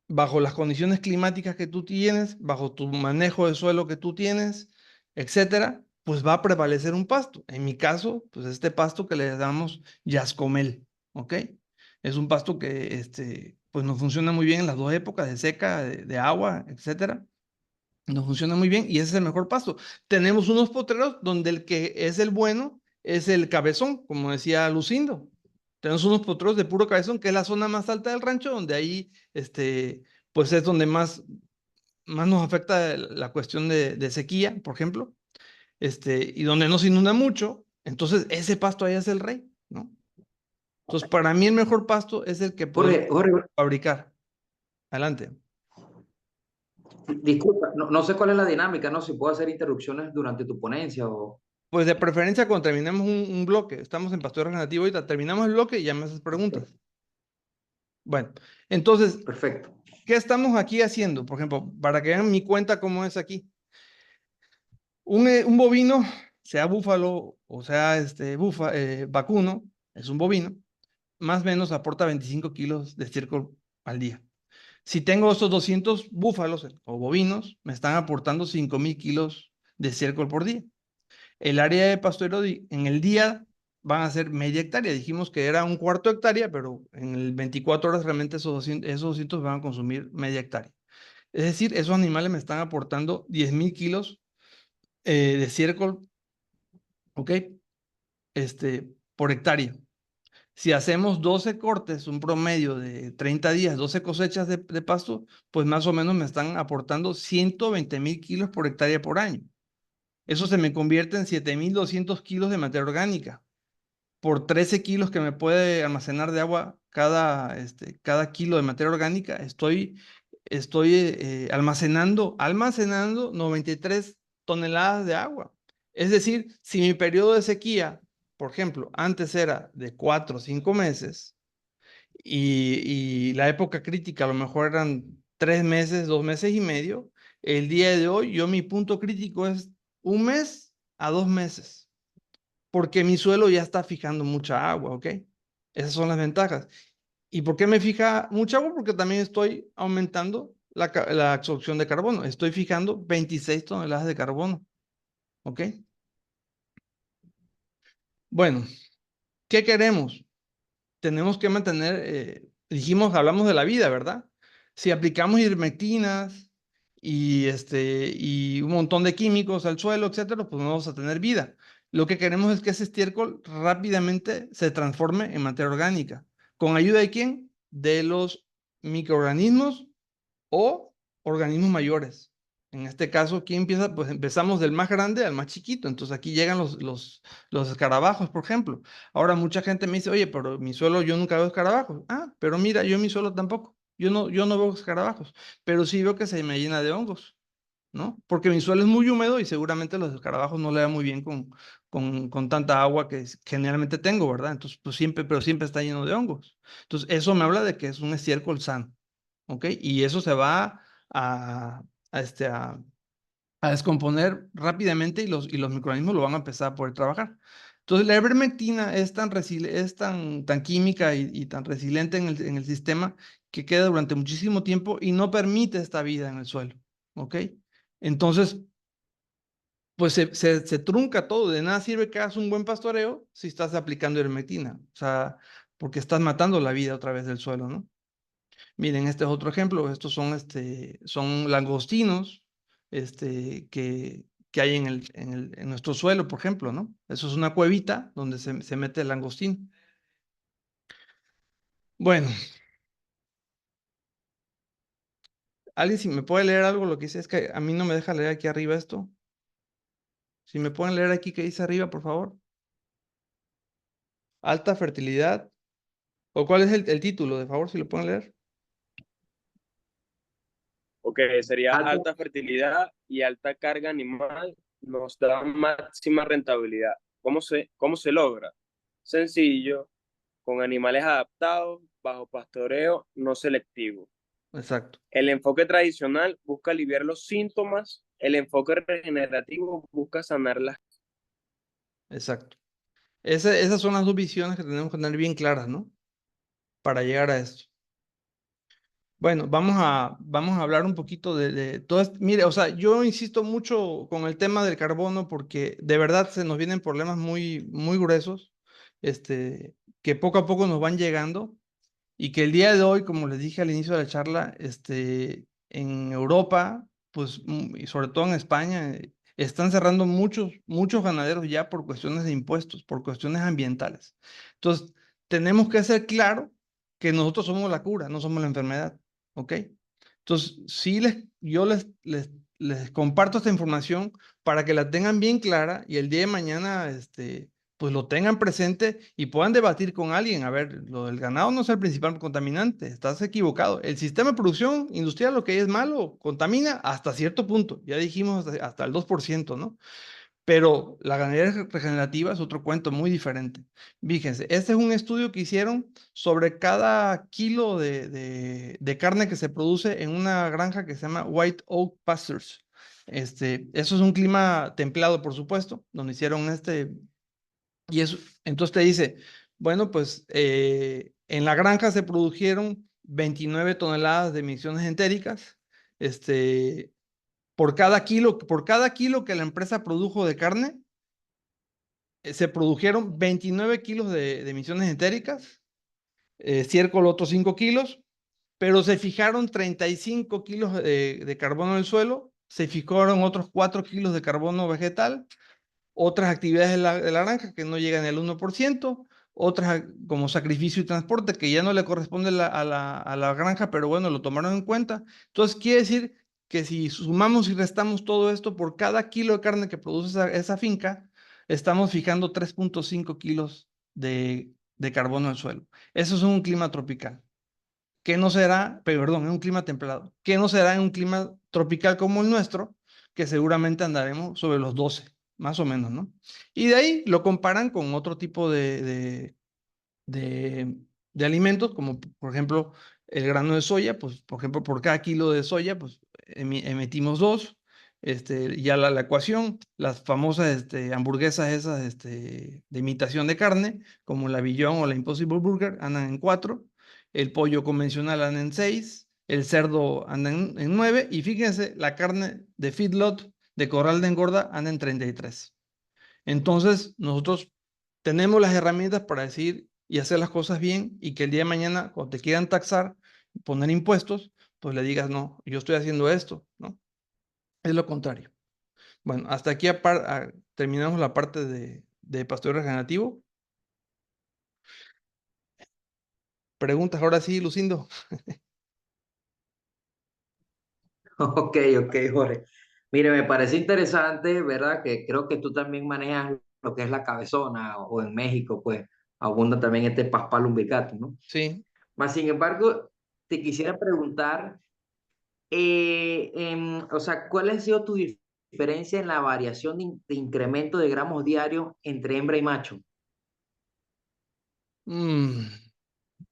bajo las condiciones climáticas que tú tienes, bajo tu manejo de suelo que tú tienes, etcétera? Pues va a prevalecer un pasto. En mi caso, pues este pasto que le llamamos yascomel, ¿ok? Es un pasto que pues nos funciona muy bien en las dos épocas de seca, de agua, etcétera. Nos funciona muy bien y ese es el mejor pasto. Tenemos unos potreros donde el que es el bueno es el cabezón, como decía Lucindo. Tenemos unos potreros de puro cabezón, que es la zona más alta del rancho, donde ahí, pues es donde más nos afecta la cuestión de sequía, por ejemplo, y donde no se inunda mucho. Entonces, ese pasto ahí es el rey, ¿no? Entonces, para mí el mejor pasto es el que podemos Jorge, fabricar. Adelante. disculpa, no sé cuál es la dinámica, ¿no? Si puedo hacer interrupciones durante tu ponencia o... Pues de preferencia cuando terminemos un bloque, estamos en pastoreo regenerativo ahorita, terminamos el bloque y ya me haces preguntas. Bueno, entonces, Perfecto. ¿qué estamos aquí haciendo? Por ejemplo, para que vean mi cuenta cómo es aquí. Un bovino, sea búfalo o sea vacuno, es un bovino, más o menos aporta 25 kilos de estiércol al día. Si tengo estos 200 búfalos o bovinos, me están aportando 5,000 kilos de estiércol por día. El área de pastoreo en el día van a ser media hectárea. Dijimos que era un cuarto de hectárea, pero en el 24 horas realmente esos 200 van a consumir media hectárea. Es decir, esos animales me están aportando 10,000 kilos de estiércol, ¿ok? Por hectárea. Si hacemos 12 cortes, un promedio de 30 días, 12 cosechas de pasto, pues más o menos me están aportando 120,000 kilos por hectárea por año. Eso se me convierte en 7,200 kilos de materia orgánica. Por 13 kilos que me puede almacenar de agua cada kilo de materia orgánica, estoy almacenando 93 toneladas de agua. Es decir, si mi periodo de sequía, por ejemplo, antes era de 4 o 5 meses y la época crítica a lo mejor eran 3 meses, 2 meses y medio, el día de hoy mi punto crítico es 1 mes a 2 meses, porque mi suelo ya está fijando mucha agua, ¿ok? Esas son las ventajas. ¿Y por qué me fija mucha agua? Porque también estoy aumentando la absorción de carbono. Estoy fijando 26 toneladas de carbono, ¿ok? Bueno, ¿qué queremos? Tenemos que mantener, hablamos de la vida, ¿verdad? Si aplicamos ivermectinas y un montón de químicos al suelo, etcétera, pues no vamos a tener vida. Lo que queremos es que ese estiércol rápidamente se transforme en materia orgánica. ¿Con ayuda de quién? De los microorganismos o organismos mayores. En este caso, ¿quién empieza? Pues empezamos del más grande al más chiquito. Entonces aquí llegan los escarabajos, por ejemplo. Ahora mucha gente me dice, oye, pero mi suelo yo nunca veo escarabajos. Ah, pero mira, yo en mi suelo tampoco. Yo no veo escarabajos, pero sí veo que se me llena de hongos, ¿no? Porque mi suelo es muy húmedo y seguramente los escarabajos no le dan muy bien con tanta agua que generalmente tengo, ¿verdad? Entonces, pues pero siempre está lleno de hongos. Entonces, eso me habla de que es un estiércol sano, ¿ok? Y eso se va a, a, este, a, a descomponer rápidamente y los microorganismos lo van a empezar a poder trabajar. Entonces, la ivermectina es tan química y tan resiliente en el sistema que queda durante muchísimo tiempo y no permite esta vida en el suelo, ¿ok? Entonces, pues se trunca todo. De nada sirve que hagas un buen pastoreo si estás aplicando ivermectina, o sea, porque estás matando la vida otra vez del suelo, ¿no? Miren, este es otro ejemplo. Estos son langostinos que hay en nuestro suelo, por ejemplo, ¿no? Eso es una cuevita donde se mete el langostino. Bueno, alguien si me puede leer algo, lo que dice es que a mí no me deja leer aquí arriba esto. Si me pueden leer aquí qué dice arriba, por favor. Alta fertilidad. ¿O cuál es el título, de favor, si lo pueden leer? Ok, sería alta fertilidad y alta carga animal nos da máxima rentabilidad. ¿Cómo se logra? Sencillo, con animales adaptados, bajo pastoreo no selectivo. Exacto, El enfoque tradicional busca aliviar los síntomas, el enfoque regenerativo busca sanar las... exacto. Esas son las dos visiones que tenemos que tener bien claras, ¿no? Para llegar a esto. Bueno, vamos a hablar un poquito de todo esto. Mire, o sea, yo insisto mucho con el tema del carbono porque de verdad se nos vienen problemas muy, muy gruesos, que poco a poco nos van llegando y que el día de hoy, como les dije al inicio de la charla, en Europa, pues, y sobre todo en España, Están cerrando muchos ganaderos ya por cuestiones de impuestos, por cuestiones ambientales. Entonces, tenemos que ser claro que nosotros somos la cura, no somos la enfermedad, ¿ok? Entonces, sí, les comparto esta información para que la tengan bien clara y el día de mañana, pues lo tengan presente y puedan debatir con alguien. A ver, lo del ganado no es el principal contaminante, estás equivocado. El sistema de producción industrial, lo que es malo, contamina hasta cierto punto. Ya dijimos hasta el 2%, ¿no? Pero la ganadería regenerativa es otro cuento muy diferente. Fíjense, este es un estudio que hicieron sobre cada kilo de carne que se produce en una granja que se llama White Oak Pastures. Eso es un clima templado, por supuesto, donde hicieron y eso, entonces te dice, bueno, pues en la granja se produjeron 29 toneladas de emisiones entéricas, por cada kilo que la empresa produjo de carne, se produjeron 29 kilos de emisiones entéricas, estiércol otros 5 kilos, pero se fijaron 35 kilos de carbono en el suelo, se fijaron otros 4 kilos de carbono vegetal, otras actividades de la granja que no llegan al 1%, otras como sacrificio y transporte que ya no le corresponde a la granja, pero bueno, lo tomaron en cuenta. Entonces, quiere decir que si sumamos y restamos todo esto por cada kilo de carne que produce esa finca, estamos fijando 3.5 kilos de carbono en el suelo. Eso es un clima tropical. ¿Qué no será, perdón, en un clima templado? ¿Qué no será en un clima tropical como el nuestro? Que seguramente andaremos sobre los 12, más o menos, ¿no? Y de ahí lo comparan con otro tipo de, de alimentos, como por ejemplo el grano de soya, pues por ejemplo por cada kilo de soya, pues emitimos 2. Ya la ecuación, las famosas hamburguesas esas de imitación de carne, como la Beyond o la Impossible Burger, andan en 4, el pollo convencional anda en 6, el cerdo anda en 9, y fíjense, la carne de feedlot, de corral de engorda, anda en 33. Entonces, nosotros tenemos las herramientas para decir y hacer las cosas bien y que el día de mañana, cuando te quieran taxar, poner impuestos, pues le digas, no, yo estoy haciendo esto, ¿no? Es lo contrario. Bueno, hasta aquí terminamos la parte de pastoreo regenerativo. Preguntas ahora sí, Lucindo. Ok, ok, Jorge. Mire, me parece interesante, ¿verdad? Que creo que tú también manejas lo que es la cabezona o en México, pues abunda también este paspal lumbricatum, ¿no? Sí. Más sin embargo, te quisiera preguntar, o sea, ¿cuál ha sido tu diferencia en la variación de incremento de gramos diarios entre hembra y macho? Mm,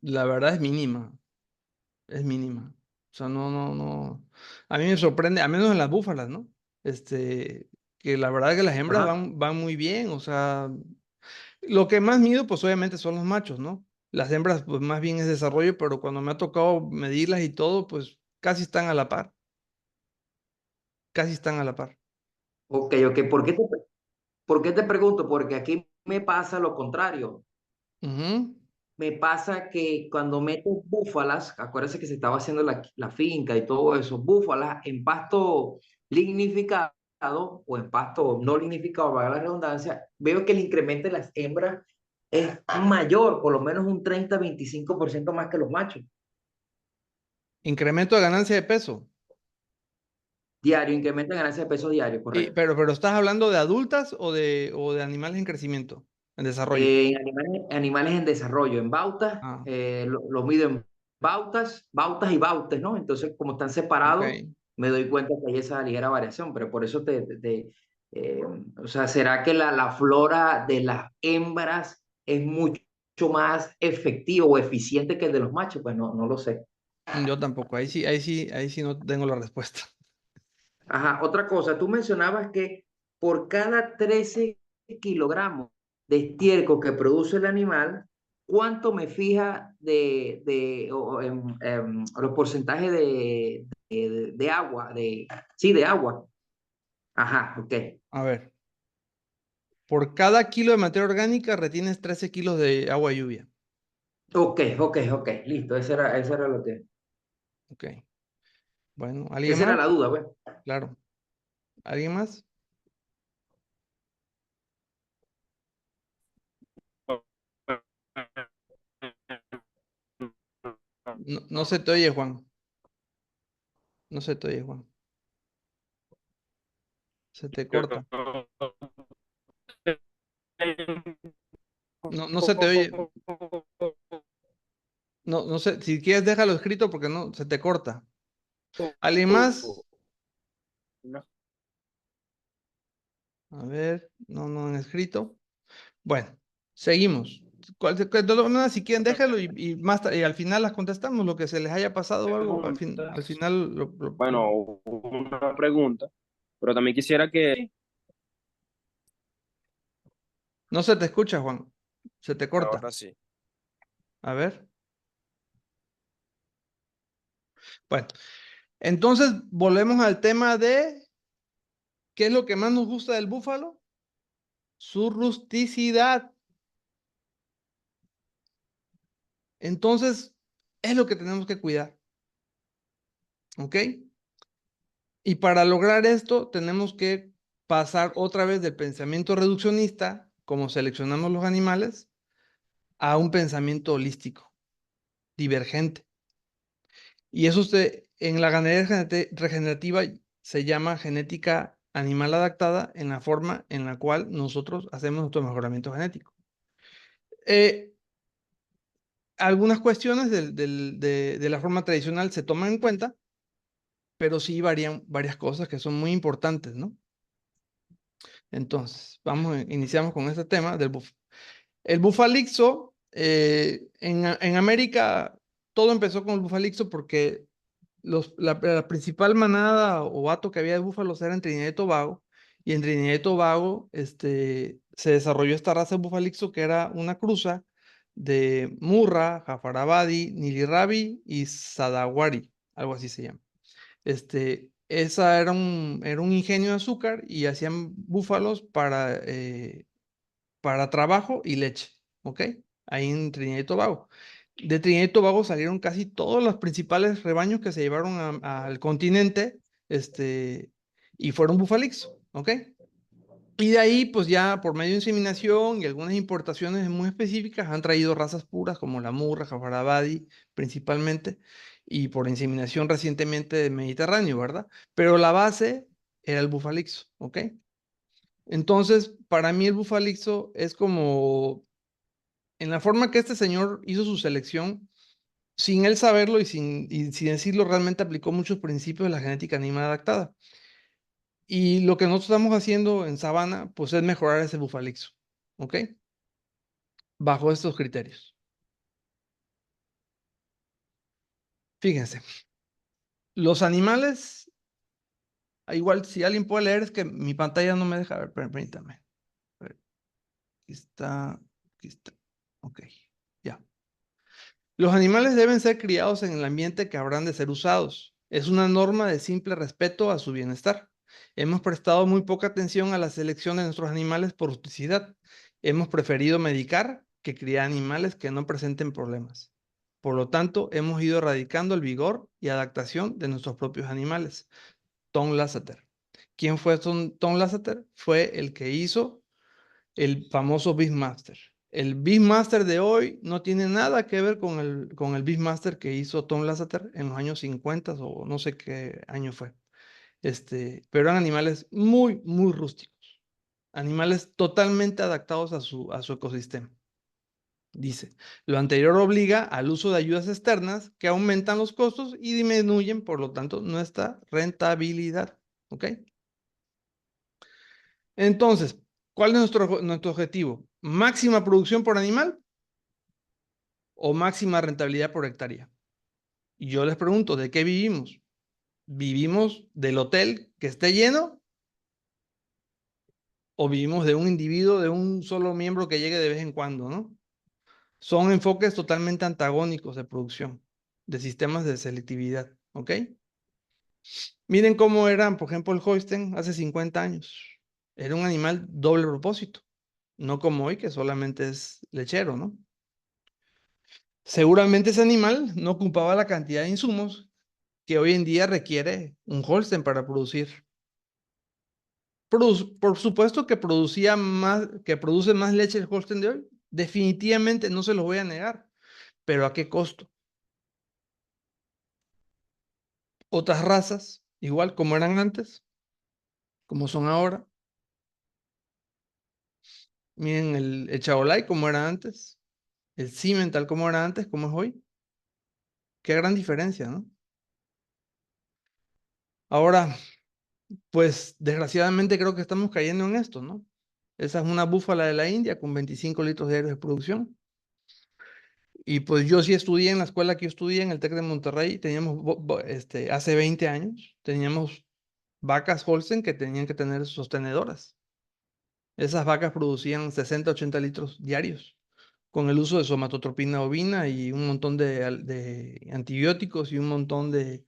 la verdad es mínima. Es mínima. O sea, no. A mí me sorprende, a menos en las búfalas, ¿no? Que la verdad que las hembras Ajá. van muy bien. O sea, lo que más mido, pues obviamente son los machos, ¿no? Las hembras, pues más bien es desarrollo, pero cuando me ha tocado medirlas y todo, pues casi están a la par. Casi están a la par. Ok, ok. ¿Por qué te pregunto? Porque aquí me pasa lo contrario. Ujú. Me pasa que cuando meto búfalas, acuérdense que se estaba haciendo la finca y todo eso, búfalas en pasto lignificado o en pasto no lignificado, para la redundancia, veo que el incremento de las hembras es mayor, por lo menos un 30-25% más que los machos. Incremento de ganancia de peso. Diario, incremento de ganancia de peso diario, correcto. Pero ¿estás hablando de adultas o de animales en crecimiento, en desarrollo? Animales en desarrollo, en bautas, Ah, lo mido en bautas y bautes, ¿no? Entonces, como están separados, ok. me doy cuenta que hay esa ligera variación, pero por eso eh, o sea, ¿será que la flora de las hembras es mucho más efectiva o eficiente que el de los machos? Pues no, no lo sé. Yo tampoco. Ahí sí no tengo la respuesta. Ajá, otra cosa, tú mencionabas que por cada 13 kilogramos de estiércol que produce el animal, ¿cuánto me fija los porcentajes de agua? Sí, de agua. Ajá, ok. A ver. Por cada kilo de materia orgánica retienes 13 kilos de agua de lluvia. Ok, ok, ok, listo, ese era lo que, Ok. Bueno, ¿alguien esa era más? la duda, pues. Claro. ¿Alguien más? No se te oye, Juan. No se te oye, Juan. Se te corta. No se te oye. No sé, si quieres déjalo escrito porque no, se te corta. ¿Alguien más? A ver, no han escrito. Bueno, seguimos. De todas maneras, si quieren, déjalo y y al final las contestamos, lo que se les haya pasado o algo, al final Bueno, una pregunta, pero también quisiera que... No se te escucha, Juan. Se te corta. Ahora sí. A ver. Bueno, entonces volvemos al tema de ¿qué es lo que más nos gusta del búfalo? Su rusticidad. Entonces, es lo que tenemos que cuidar. ¿Ok? Y para lograr esto, tenemos que pasar otra vez del pensamiento reduccionista, como seleccionamos los animales, a un pensamiento holístico, divergente. Y eso en la ganadería regenerativa se llama genética animal adaptada en la forma en la cual nosotros hacemos nuestro mejoramiento genético. Algunas cuestiones de la forma tradicional se toman en cuenta, pero sí varían varias cosas que son muy importantes, ¿no? Entonces, iniciamos con este tema del búfalo. El bufalixo, en América, todo empezó con el bufalixo porque la principal manada o hato que había de búfalos era en Trinidad y Tobago, y en Trinidad y Tobago se desarrolló esta raza de bufalixo que era una cruza de Murra, Jafarabadi, Nilirabi y Sadawari, algo así se llama. Esa era un ingenio de azúcar y hacían búfalos para trabajo y leche, ¿ok? Ahí en Trinidad y Tobago. De Trinidad y Tobago salieron casi todos los principales rebaños que se llevaron al continente, y fueron bufalix, ¿ok? Y de ahí, pues ya por medio de inseminación y algunas importaciones muy específicas, han traído razas puras como la Murra, Jafarabadi, principalmente, y por inseminación recientemente del Mediterráneo, ¿verdad? Pero la base era el bufalixo, ¿ok? Entonces, para mí el bufalixo es como, en la forma que este señor hizo su selección, sin él saberlo y sin decirlo, realmente aplicó muchos principios de la genética animal adaptada. Y lo que nosotros estamos haciendo en Sabana, pues es mejorar ese bufalixo, ¿ok? Bajo estos criterios. Fíjense, los animales, igual si alguien puede leer, es que mi pantalla no me deja ver, permítame. A ver, aquí está, ok, ya. Los animales deben ser criados en el ambiente que habrán de ser usados. Es una norma de simple respeto a su bienestar. Hemos prestado muy poca atención a la selección de nuestros animales por rusticidad. Hemos preferido medicar que criar animales que no presenten problemas. Por lo tanto, hemos ido erradicando el vigor y adaptación de nuestros propios animales. Tom Lasseter. ¿Quién fue Tom Lasseter? Fue el que hizo el famoso Beastmaster. El Beastmaster de hoy no tiene nada que ver con el Beastmaster que hizo Tom Lasseter en los años 50 o no sé qué año fue. Pero eran animales muy, muy rústicos. Animales totalmente adaptados a su ecosistema. Dice, lo anterior obliga al uso de ayudas externas que aumentan los costos y disminuyen, por lo tanto, nuestra rentabilidad. ¿Ok? Entonces, ¿cuál es nuestro objetivo? ¿Máxima producción por animal o máxima rentabilidad por hectárea? Y yo les pregunto, ¿de qué vivimos? ¿Vivimos del hotel que esté lleno o vivimos de un individuo, de un solo miembro que llegue de vez en cuando, ¿no? Son enfoques totalmente antagónicos de producción, de sistemas de selectividad, ¿ok? Miren cómo eran, por ejemplo, el Holstein hace 50 años. Era un animal doble propósito, no como hoy que solamente es lechero, ¿no? Seguramente ese animal no ocupaba la cantidad de insumos que hoy en día requiere un Holstein para producir. Por supuesto que produce más leche el Holstein de hoy, Definitivamente no se los voy a negar, pero ¿a qué costo? Otras razas, igual como eran antes, como son ahora. Miren el Chaolai como era antes, el Cimental como era antes, como es hoy. Qué gran diferencia, ¿no? Ahora, pues desgraciadamente creo que estamos cayendo en esto, ¿no? Esa es una búfala de la India con 25 litros diarios de producción. Y pues yo sí estudié en la escuela que yo estudié, en el TEC de Monterrey, teníamos, hace 20 años, teníamos vacas Holstein que tenían que tener sostenedoras. Esas vacas producían 60, 80 litros diarios, con el uso de somatotropina ovina y un montón de antibióticos y un montón de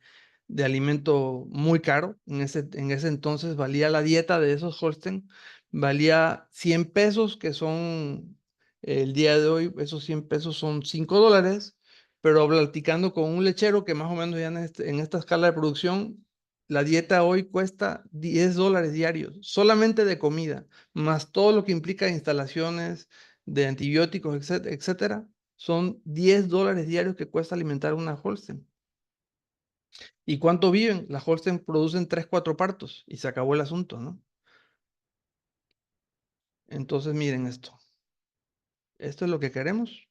alimento muy caro. En ese entonces valía la dieta de esos Holstein, valía 100 pesos, que son el día de hoy, esos 100 pesos son $5, pero platicando con un lechero que más o menos ya en esta escala de producción, la dieta hoy cuesta $10 diarios, solamente de comida, más todo lo que implica instalaciones de antibióticos, etcétera, son $10 diarios que cuesta alimentar una Holstein. ¿Y cuánto viven? Las Holstein producen 3, 4 partos y se acabó el asunto, ¿no? Entonces miren esto. Esto es lo que queremos.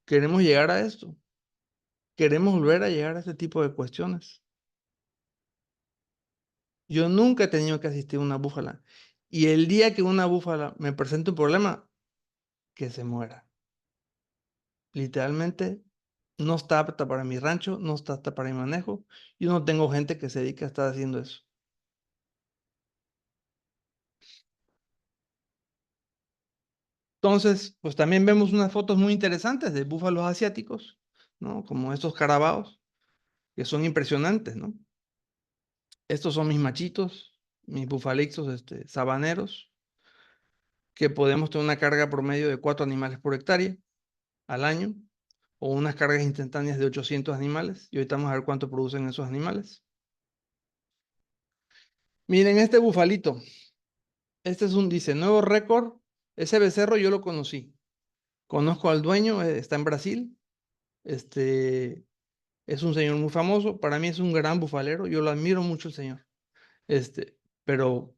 Queremos llegar a esto. Queremos volver a llegar a este tipo de cuestiones. Yo nunca he tenido que asistir a una búfala. Y el día que una búfala me presente un problema, que se muera. Literalmente no está apta para mi rancho, no está apta para mi manejo. Yo no tengo gente que se dedique a estar haciendo eso. Entonces, pues también vemos unas fotos muy interesantes de búfalos asiáticos, ¿no? Como estos carabaos, que son impresionantes, ¿no? Estos son mis machitos, mis bufalixos, sabaneros, que podemos tener una carga promedio de 4 animales por hectárea al año, o unas cargas instantáneas de 800 animales, y ahorita vamos a ver cuánto producen esos animales. Miren este bufalito. Este es dice, nuevo récord. Ese becerro yo lo conocí. Conozco al dueño, está en Brasil. Es un señor muy famoso. Para mí es un gran bufalero. Yo lo admiro mucho el señor. Pero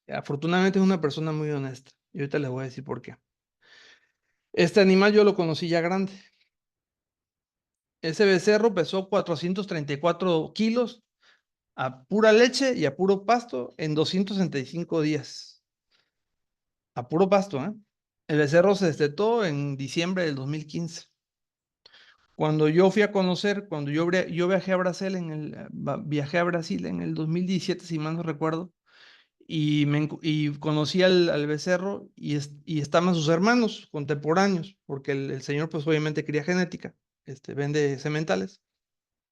afortunadamente es una persona muy honesta. Y ahorita les voy a decir por qué. Este animal yo lo conocí ya grande. Ese becerro pesó 434 kilos a pura leche y a puro pasto en 265 días. A puro pasto, ¿eh? El becerro se destetó en diciembre del 2015. Cuando yo fui a conocer, cuando yo viajé a Brasil viajé a Brasil en el 2017, si mal no recuerdo, y conocí al becerro y estaban sus hermanos contemporáneos, porque el señor pues obviamente cría genética, vende sementales,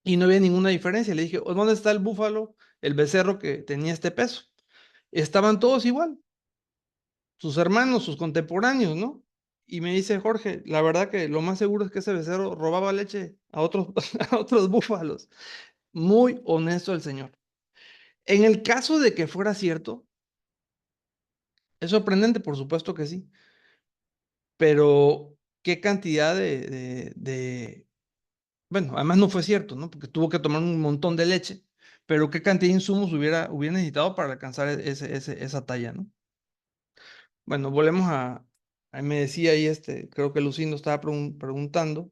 y no había ninguna diferencia. Le dije, ¿dónde está el búfalo, el becerro que tenía este peso? Estaban todos igual, sus hermanos, sus contemporáneos, ¿no? Y me dice Jorge, la verdad que lo más seguro es que ese becerro robaba leche a otros, a otros búfalos. Muy honesto el señor. En el caso de que fuera cierto, es sorprendente, por supuesto que sí, pero qué cantidad bueno, además no fue cierto, ¿no? Porque tuvo que tomar un montón de leche, pero qué cantidad de insumos hubiera necesitado para alcanzar esa talla, ¿no? Bueno, volvemos me decía ahí, creo que Lucindo estaba preguntando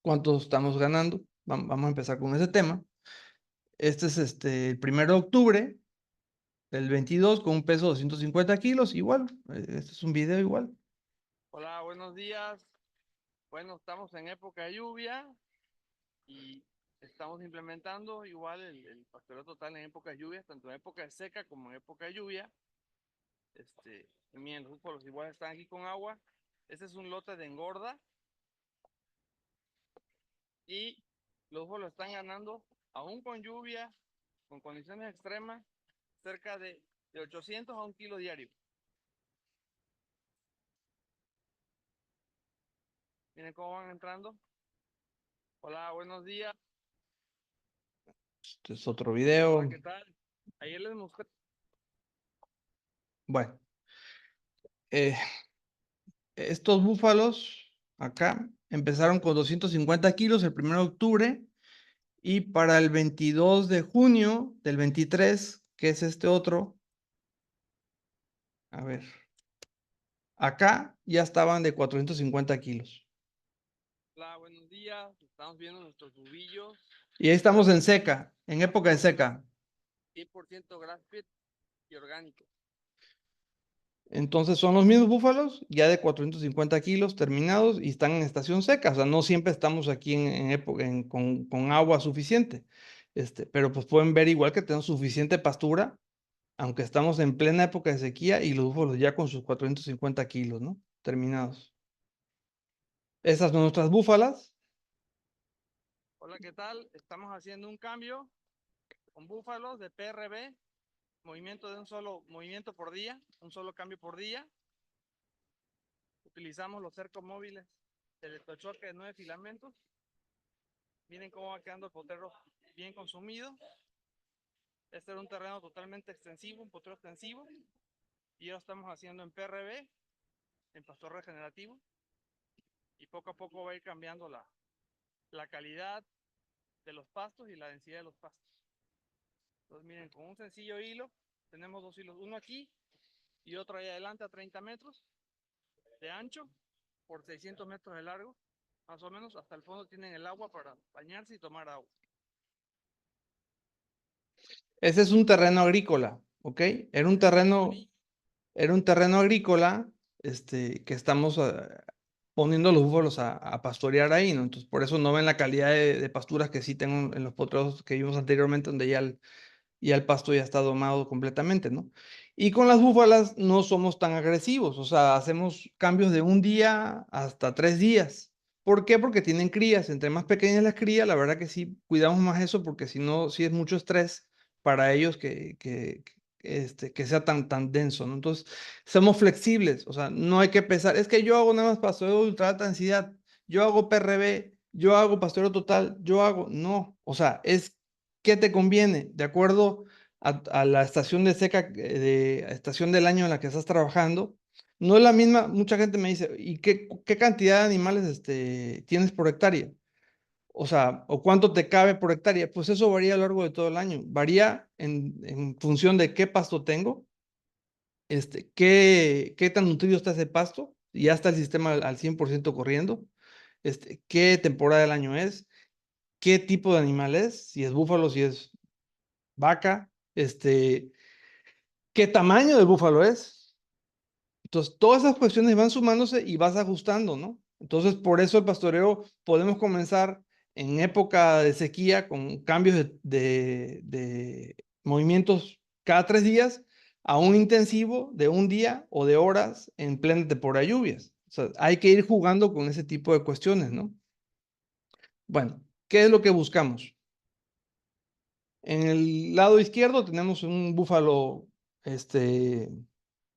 cuánto estamos ganando. Vamos a empezar con ese tema. Este es el 1 de octubre del 22 con un peso de 250 kilos, igual. Este es un video igual. Hola, buenos días. Bueno, estamos en época de lluvia y estamos implementando igual el pastoreo total en época de lluvia, tanto en época de seca como en época de lluvia. Miren, los búfalos igual están aquí con agua. Este es un lote de engorda y los búfalos están ganando, aún con lluvia, con condiciones extremas, cerca de 800 a 1 kilo diario. Miren cómo van entrando. Hola, buenos días. Este es otro video. Hola, ¿qué tal? Ayer les mostré. Bueno, estos búfalos acá empezaron con 250 kilos el 1 de octubre y para el 22 de junio del 23, que es este otro, a ver, acá ya estaban de 450 kilos. Hola, buenos días. Estamos viendo nuestros tubillos, Y ahí estamos en seca, en época de seca. 100% grass-fed y orgánico. Entonces son los mismos búfalos, ya de 450 kilos terminados y están en estación seca. O sea, no siempre estamos aquí con agua suficiente. Pero pues pueden ver igual que tenemos suficiente pastura, aunque estamos en plena época de sequía y los búfalos ya con sus 450 kilos, ¿no? Terminados. Esas son nuestras búfalas. Hola, ¿qué tal? Estamos haciendo un cambio con búfalos de PRB, movimiento de un solo movimiento por día, un solo cambio por día. Utilizamos los cercos móviles de electrochoque de 9 filamentos. Miren cómo va quedando el potrero bien consumido. Este era un terreno totalmente extensivo, un potrero extensivo. Y ahora estamos haciendo en PRB, en pastor regenerativo. Y poco a poco va a ir cambiando la calidad de los pastos y la densidad de los pastos. Entonces miren, con un sencillo hilo, tenemos dos hilos, uno aquí y otro ahí adelante a 30 metros de ancho por 600 metros de largo, más o menos. Hasta el fondo tienen el agua para bañarse y tomar agua. Ese es un terreno agrícola, ¿ok? Era un terreno agrícola, que estamos poniendo los búfalos a pastorear ahí, ¿no? Entonces, por eso no ven la calidad de pasturas que sí tengo en los potreros que vimos anteriormente, donde ya el pasto ya está domado completamente, ¿no? Y con las búfalas no somos tan agresivos, o sea, hacemos cambios de un día hasta 3 días. ¿Por qué? Porque tienen crías. Entre más pequeñas las crías, la verdad que sí cuidamos más eso, porque si no, sí es mucho estrés para ellos que sea tan denso, ¿no? Entonces, somos flexibles, o sea, no hay que pensar, es que yo hago nada más pastoreo de ultra alta densidad, yo hago PRB, yo hago pastoreo total, no, o sea, es qué te conviene, de acuerdo a la estación de seca, estación del año en la que estás trabajando. No es la misma, mucha gente me dice, ¿y qué cantidad de animales tienes por hectárea? O sea, ¿o cuánto te cabe por hectárea? Pues eso varía a lo largo de todo el año. Varía en función de qué pasto tengo, qué tan nutrido está ese pasto, y ya está el sistema al 100% corriendo, qué temporada del año es, qué tipo de animal es, si es búfalo, si es vaca, qué tamaño del búfalo es. Entonces, todas esas cuestiones van sumándose y vas ajustando, ¿no? Entonces, por eso el pastoreo podemos comenzar en época de sequía con cambios de movimientos cada 3 días a un intensivo de un día o de horas en plena temporada de lluvias. O sea, hay que ir jugando con ese tipo de cuestiones, ¿no? Bueno, ¿qué es lo que buscamos? En el lado izquierdo tenemos un búfalo,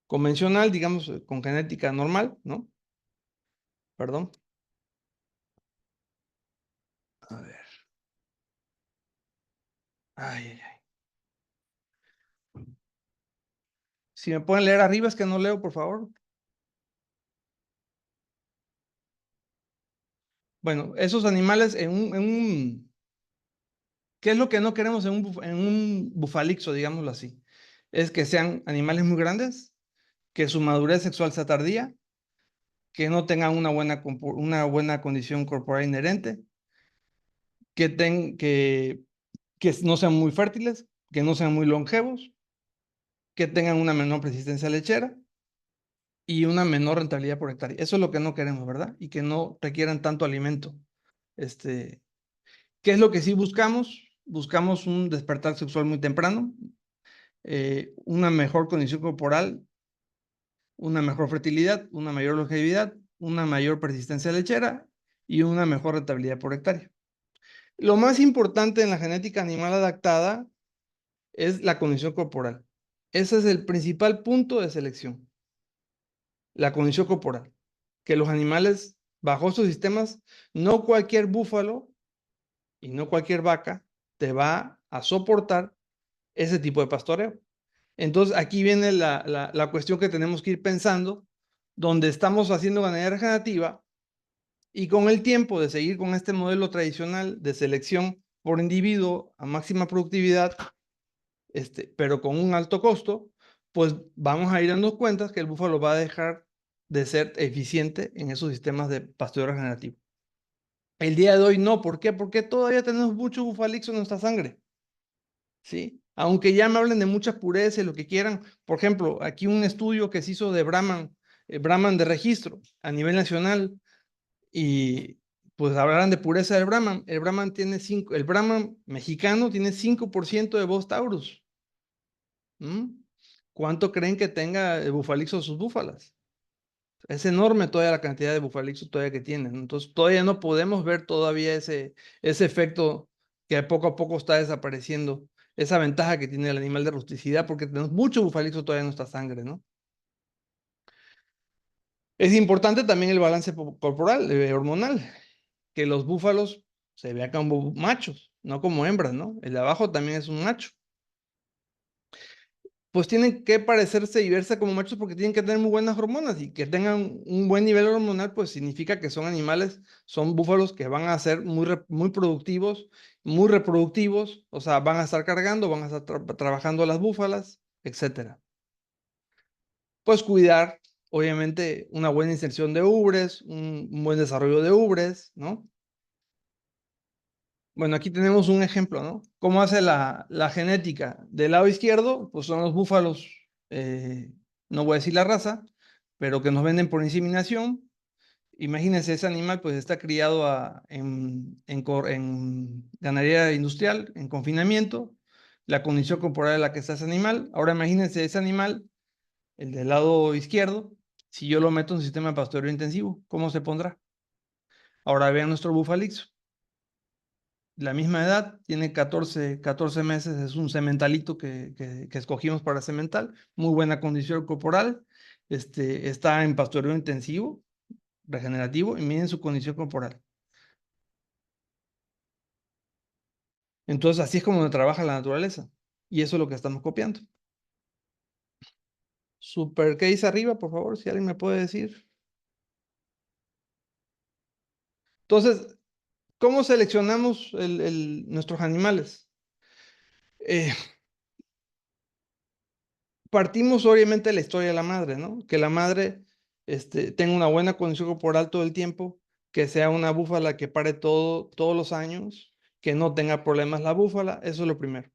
convencional, digamos, con genética normal, ¿no? Perdón. A ver. Ay, ay, ay. Si me pueden leer arriba, es que no leo, por favor. Bueno, esos animales ¿qué es lo que no queremos en un bufalixo, digámoslo así? Es que sean animales muy grandes, que su madurez sexual sea tardía, que no tengan una buena condición corporal inherente, que no sean muy fértiles, que no sean muy longevos, que tengan una menor persistencia lechera y una menor rentabilidad por hectárea. Eso es lo que no queremos, ¿verdad? Y que no requieran tanto alimento. ¿Qué es lo que sí buscamos? Buscamos un despertar sexual muy temprano, una mejor condición corporal, una mejor fertilidad, una mayor longevidad, una mayor persistencia lechera y una mejor rentabilidad por hectárea. Lo más importante en la genética animal adaptada es la condición corporal. Ese es el principal punto de selección. La condición corporal. Que los animales, bajo estos sistemas, no cualquier búfalo y no cualquier vaca te va a soportar ese tipo de pastoreo. Entonces, aquí viene la cuestión que tenemos que ir pensando donde estamos haciendo ganadería regenerativa y con el tiempo de seguir con este modelo tradicional de selección por individuo a máxima productividad, pero con un alto costo, pues vamos a ir dando cuenta que el búfalo va a dejar de ser eficiente en esos sistemas de pastoreo regenerativo. El día de hoy no. ¿Por qué? Porque todavía tenemos mucho bufalixo en nuestra sangre. ¿Sí? Aunque ya me hablen de mucha pureza y lo que quieran. Por ejemplo, aquí un estudio que se hizo de Brahman, Brahman de registro a nivel nacional, y pues hablarán de pureza del Brahman. El Brahman tiene el Brahman mexicano tiene 5% de Bos taurus. ¿Cuánto creen que tenga el bufalixo sus búfalas? Es enorme todavía la cantidad de bufalixo todavía que tienen. Entonces todavía no podemos ver todavía ese efecto que poco a poco está desapareciendo, esa ventaja que tiene el animal de rusticidad, porque tenemos mucho bufalixo todavía en nuestra sangre, ¿no? Es importante también el balance corporal, hormonal, que los búfalos se vean como machos, no como hembras, ¿no? El de abajo también es un macho. Pues tienen que parecerse y verse como machos porque tienen que tener muy buenas hormonas, y que tengan un buen nivel hormonal pues significa que son animales, son búfalos que van a ser muy productivos, muy reproductivos, o sea, van a estar cargando, van a estar trabajando las búfalas, etcétera. Pues cuidar, obviamente, una buena inserción de ubres, un buen desarrollo de ubres, ¿no? Bueno, aquí tenemos un ejemplo, ¿no? ¿Cómo hace la genética? Del lado izquierdo, pues son los búfalos, no voy a decir la raza, pero que nos venden por inseminación. Imagínense, ese animal pues está criado en ganadería industrial, en confinamiento, la condición corporal en la que está ese animal. Ahora imagínense ese animal, el del lado izquierdo, si yo lo meto en un sistema de pastoreo intensivo, ¿cómo se pondrá? Ahora vean nuestro bufalixo. La misma edad, tiene 14 meses, es un sementalito que escogimos para semental, muy buena condición corporal, está en pastoreo intensivo, regenerativo, y miren su condición corporal. Entonces, así es como trabaja la naturaleza, y eso es lo que estamos copiando. Super, ¿qué dice arriba, por favor? Si alguien me puede decir. Entonces, ¿cómo seleccionamos nuestros animales? Partimos obviamente de la historia de la madre, ¿no? Que la madre tenga una buena condición corporal todo el tiempo, que sea una búfala que pare todos los años, que no tenga problemas la búfala, eso es lo primero.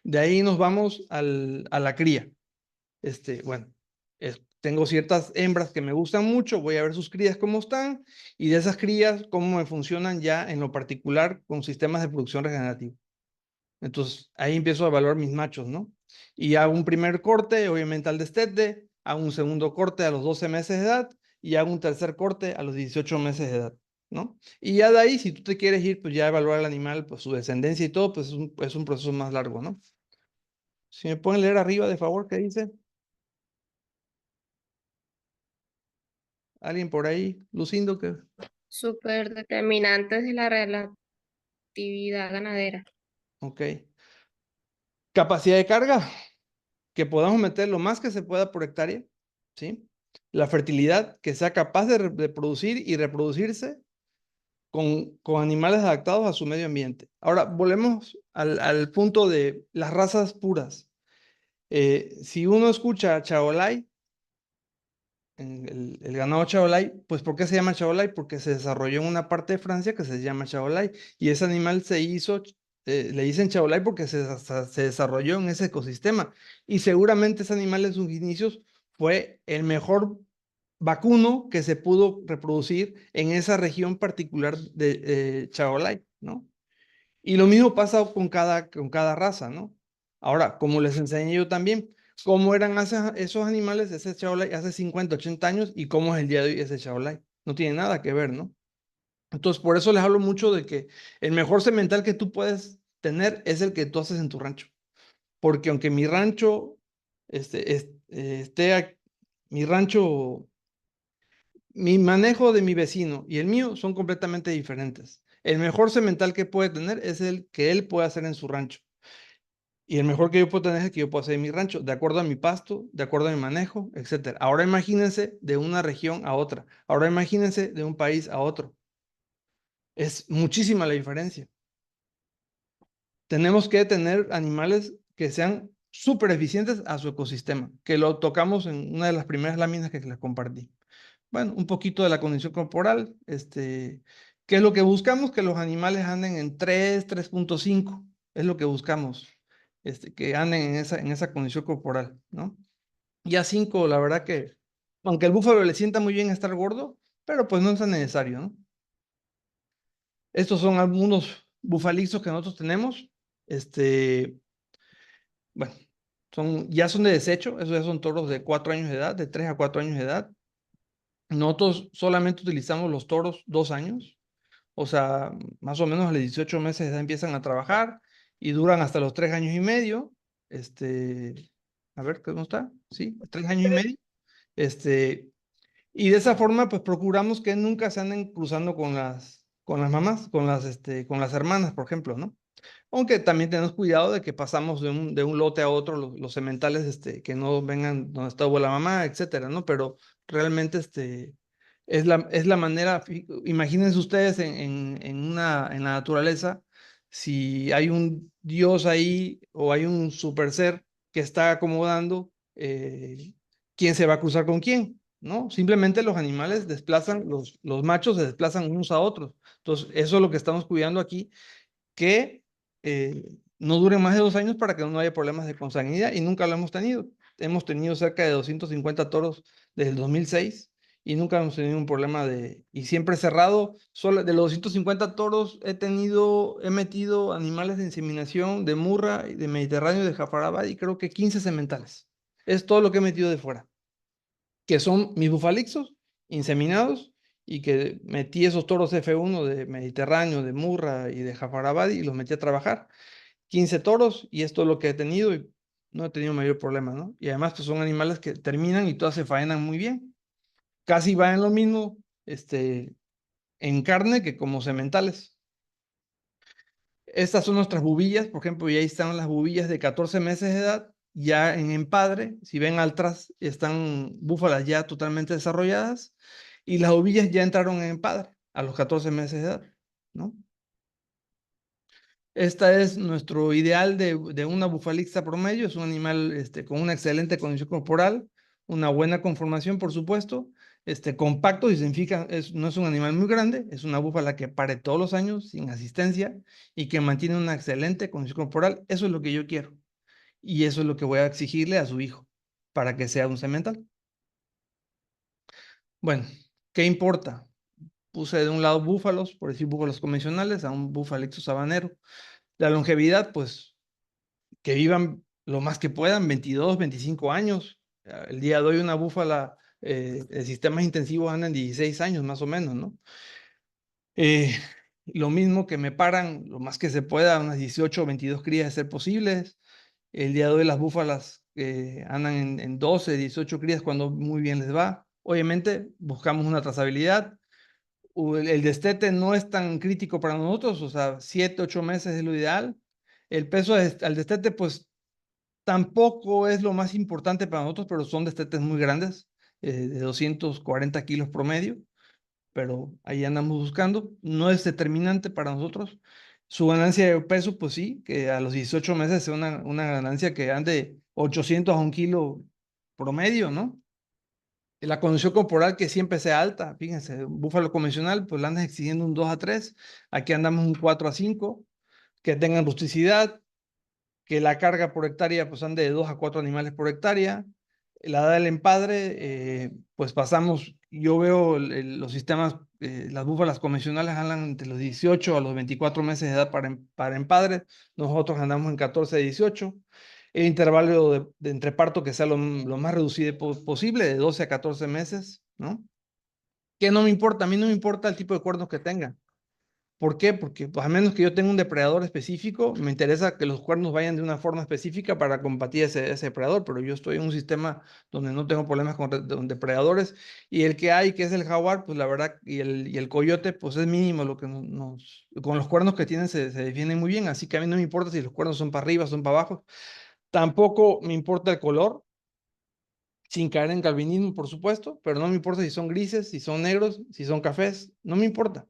De ahí nos vamos a la cría. Bueno, tengo ciertas hembras que me gustan mucho, voy a ver sus crías cómo están, y de esas crías cómo me funcionan ya en lo particular con sistemas de producción regenerativa. Entonces, ahí empiezo a evaluar mis machos, ¿no? Y hago un primer corte, obviamente al destete, hago un segundo corte a los 12 meses de edad y hago un tercer corte a los 18 meses de edad, ¿no? Y ya de ahí, si tú te quieres ir, pues ya evaluar al animal, pues su descendencia y todo, pues es un proceso más largo, ¿no? Si me pueden leer arriba, de favor, ¿qué dice? ¿Alguien por ahí? Lucindo, que Súper determinantes de la relatividad ganadera. ok. Capacidad de carga, que podamos meter lo más que se pueda por hectárea, ¿sí? La fertilidad, que sea capaz de producir y reproducirse con animales adaptados a su medio ambiente. Ahora, volvemos al punto de las razas puras. Si uno escucha Chaolai, el ganado Chaolai, pues ¿por qué se llama Chaolai? Porque se desarrolló en una parte de Francia que se llama Chaolai, y ese animal le dicen Chaolai porque se desarrolló en ese ecosistema, y seguramente ese animal en sus inicios fue el mejor vacuno que se pudo reproducir en esa región particular de Chaolai, ¿no? Y lo mismo pasa con cada raza, ¿no? Ahora, como les enseñé yo también, cómo eran esos animales, ese Chaolai hace 50, 80 años, y cómo es el día de hoy ese Chaolai. No tiene nada que ver, ¿no? Entonces, por eso les hablo mucho de que el mejor semental que tú puedes tener es el que tú haces en tu rancho. Porque aunque mi rancho mi rancho, mi manejo de mi vecino y el mío son completamente diferentes. El mejor semental que puede tener es el que él puede hacer en su rancho. Y el mejor que yo puedo tener es el que yo puedo hacer en mi rancho, de acuerdo a mi pasto, de acuerdo a mi manejo, etc. Ahora imagínense de una región a otra. Ahora imagínense de un país a otro. Es muchísima la diferencia. Tenemos que tener animales que sean súper eficientes a su ecosistema, que lo tocamos en una de las primeras láminas que les compartí. Bueno, un poquito de la condición corporal, ¿qué es lo que buscamos? Que los animales anden en 3.5, es lo que buscamos, que anden en esa condición corporal, ¿no? Ya 5, la verdad que, aunque el búfalo le sienta muy bien estar gordo, pero pues no es tan necesario, ¿no? Estos son algunos bufalizos que nosotros tenemos, bueno, ya son de desecho, esos ya son toros de 4 años de edad, de 3 a 4 años de edad. Nosotros solamente utilizamos los toros 2 años, o sea, más o menos a los 18 meses de edad empiezan a trabajar y duran hasta los 3 años y medio. A ver, ¿cómo está? Sí, 3 años y medio. Y de esa forma, pues procuramos que nunca se anden cruzando con las mamás, con las hermanas, por ejemplo, ¿no? Aunque también tenemos cuidado de que pasamos de un lote a otro los sementales, que no vengan donde está la mamá, etcétera, ¿no? Pero realmente, es la manera, imagínense ustedes en la naturaleza, si hay un Dios ahí o hay un super ser que está acomodando, ¿quién se va a cruzar con quién? ¿No? Simplemente los animales desplazan, los machos se desplazan unos a otros. Entonces, eso es lo que estamos cuidando aquí, que no duren más de 2 años para que no haya problemas de consanguinidad, y nunca lo hemos tenido. Hemos tenido cerca de 250 toros desde el 2006 y nunca hemos tenido un problema y siempre cerrado. Solo de los 250 toros he metido animales de inseminación de murra, de Mediterráneo, de Jafarabad, y creo que 15 sementales. Es todo lo que he metido de fuera, que son mis bufalixos inseminados, y que metí esos toros F1 de Mediterráneo, de Murra y de Jafarabadi y los metí a trabajar. 15 toros, y esto es lo que he tenido y no he tenido mayor problema, ¿no? Y además pues son animales que terminan y todas se faenan muy bien. Casi va en lo mismo, en carne que como sementales. Estas son nuestras bubillas, por ejemplo, y ahí están las bubillas de 14 meses de edad, ya en empadre. Si ven atrás, están búfalas ya totalmente desarrolladas, y las bubillas ya entraron en empadre a los 14 meses de edad, ¿no? Esta es nuestro ideal de una bufalista promedio. Es un animal, con una excelente condición corporal, una buena conformación, por supuesto, compacto, y significa, no es un animal muy grande, es una búfala que pare todos los años sin asistencia y que mantiene una excelente condición corporal. Eso es lo que yo quiero, y eso es lo que voy a exigirle a su hijo para que sea un semental. Bueno, ¿qué importa? Puse de un lado búfalos, por decir búfalos convencionales, a un bufalixo sabanero. La longevidad, pues, que vivan lo más que puedan, 22, 25 años. El día de hoy una búfala de sistemas intensivos anda en 16 años más o menos, ¿no? Lo mismo, que me paran lo más que se pueda, unas 18 o 22 crías de ser posibles. El día de hoy las búfalas andan en 12, 18 crías cuando muy bien les va. Obviamente buscamos una trazabilidad. El destete no es tan crítico para nosotros, o sea, 7, 8 meses es lo ideal. El peso al destete, pues tampoco es lo más importante para nosotros, pero son destetes muy grandes, de 240 kilos promedio, pero ahí andamos buscando. No es determinante para nosotros. Su ganancia de peso, pues sí, que a los 18 meses sea una ganancia que ande 800 a 1 kilo promedio, ¿no? La condición corporal que siempre sea alta. Fíjense, un búfalo convencional, pues le andas exigiendo un 2 a 3, aquí andamos un 4 a 5, que tengan rusticidad, que la carga por hectárea pues ande de 2 a 4 animales por hectárea. La edad del empadre, pues pasamos, yo veo los sistemas, las búfalas convencionales andan entre los 18 a los 24 meses de edad para empadre. Nosotros andamos en 14 a 18. El intervalo de entreparto que sea lo más reducido posible, de 12 a 14 meses, ¿no? Que no me importa, a mí no me importa el tipo de cuernos que tenga. ¿Por qué? Porque pues, a menos que yo tenga un depredador específico, me interesa que los cuernos vayan de una forma específica para combatir ese depredador, pero yo estoy en un sistema donde no tengo problemas con depredadores, y el que hay, que es el jaguar, pues la verdad, y el coyote, pues es mínimo lo que con los cuernos que tienen se defienden muy bien, así que a mí no me importa si los cuernos son para arriba, son para abajo, tampoco me importa el color, sin caer en calvinismo, por supuesto, pero no me importa si son grises, si son negros, si son cafés, no me importa,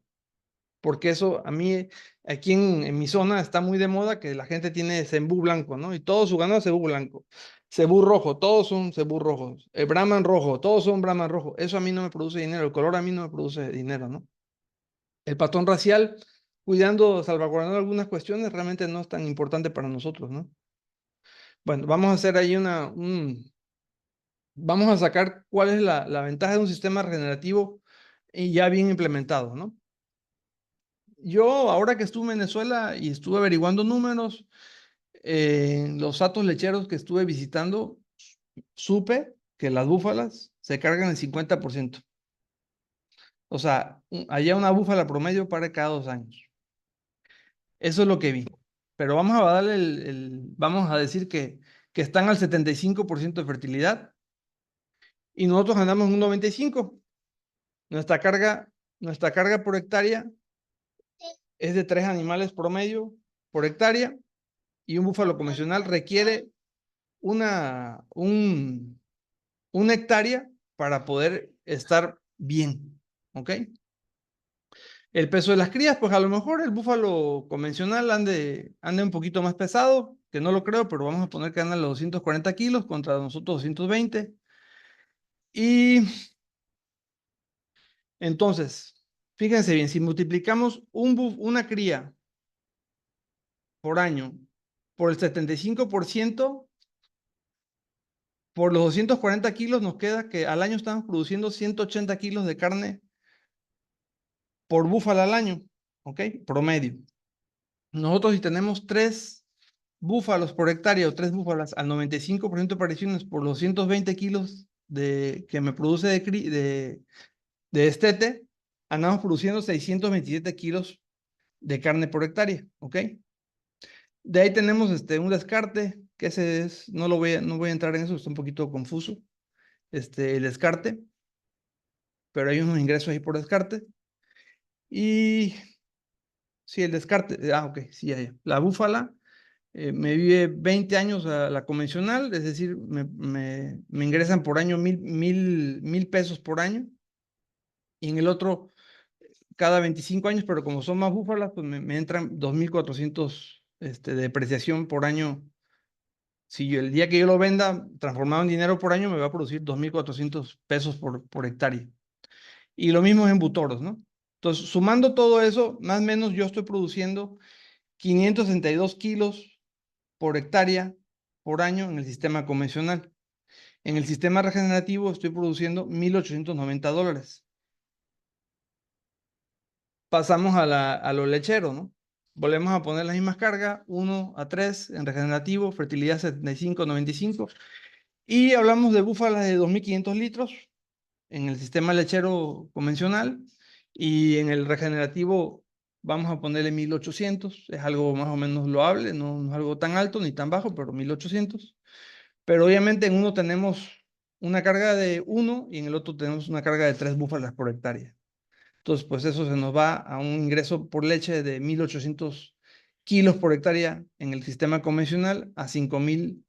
porque eso a mí, aquí en mi zona está muy de moda que la gente tiene cebú blanco, ¿no? Y todo su ganado es cebú blanco. Cebú rojo, todos son cebú rojos. El brahman rojo, todos son brahman rojo. Eso a mí no me produce dinero, el color a mí no me produce dinero, ¿no? El patrón racial, cuidando, salvaguardando algunas cuestiones, realmente no es tan importante para nosotros, ¿no? Bueno, vamos a hacer ahí vamos a sacar cuál es la ventaja de un sistema regenerativo y ya bien implementado, ¿no? Yo, ahora que estuve en Venezuela y estuve averiguando números, los hatos lecheros que estuve visitando, supe que las búfalas se cargan el 50%. O sea, allá una búfala promedio para cada 2 años. Eso es lo que vi. Pero vamos a darle vamos a decir que están al 75% de fertilidad y nosotros ganamos un 95%. Nuestra carga por hectárea es de 3 animales promedio por hectárea, y un búfalo convencional requiere una hectárea para poder estar bien, ¿ok? El peso de las crías, pues a lo mejor el búfalo convencional ande un poquito más pesado, que no lo creo, pero vamos a poner que anda los 240 kilos contra nosotros 220. Y entonces, fíjense bien, si multiplicamos una cría por año por el 75%, por los 240 kilos nos queda que al año estamos produciendo 180 kilos de carne por búfala al año, ¿ok? Promedio. Nosotros si tenemos 3 búfalos por hectárea o 3 búfalas al 95% de apariciones por los 120 kilos que me produce de destete, andamos produciendo 627 kilos de carne por hectárea, ¿ok? De ahí tenemos un descarte, que ese es, no voy a entrar en eso, está un poquito confuso, el descarte, pero hay unos ingresos ahí por descarte. Y sí, el descarte, ok, sí, ya. La búfala me vive 20 años a la convencional, es decir, me ingresan por año mil pesos por año, y en el otro cada 25 años, pero como son más búfalas, pues me entran 2,400 de depreciación por año. Si el día que yo lo venda, transformado en dinero por año, me va a producir 2,400 pesos por hectárea. Y lo mismo es en butoros, ¿no? Entonces, sumando todo eso, más o menos yo estoy produciendo 562 kilos por hectárea por año en el sistema convencional. En el sistema regenerativo estoy produciendo $1,890. Pasamos a lo lechero, ¿no? Volvemos a poner las mismas cargas, 1:3 en regenerativo, fertilidad 75-95. Y hablamos de búfalas de 2,500 litros en el sistema lechero convencional, y en el regenerativo vamos a ponerle 1,800. Es algo más o menos loable, no es algo tan alto ni tan bajo, pero 1,800. Pero obviamente en uno tenemos una carga de 1 y en el otro tenemos una carga de 3 búfalas por hectárea. Entonces, pues eso se nos va a un ingreso por leche de 1,800 kilos por hectárea en el sistema convencional a 5,000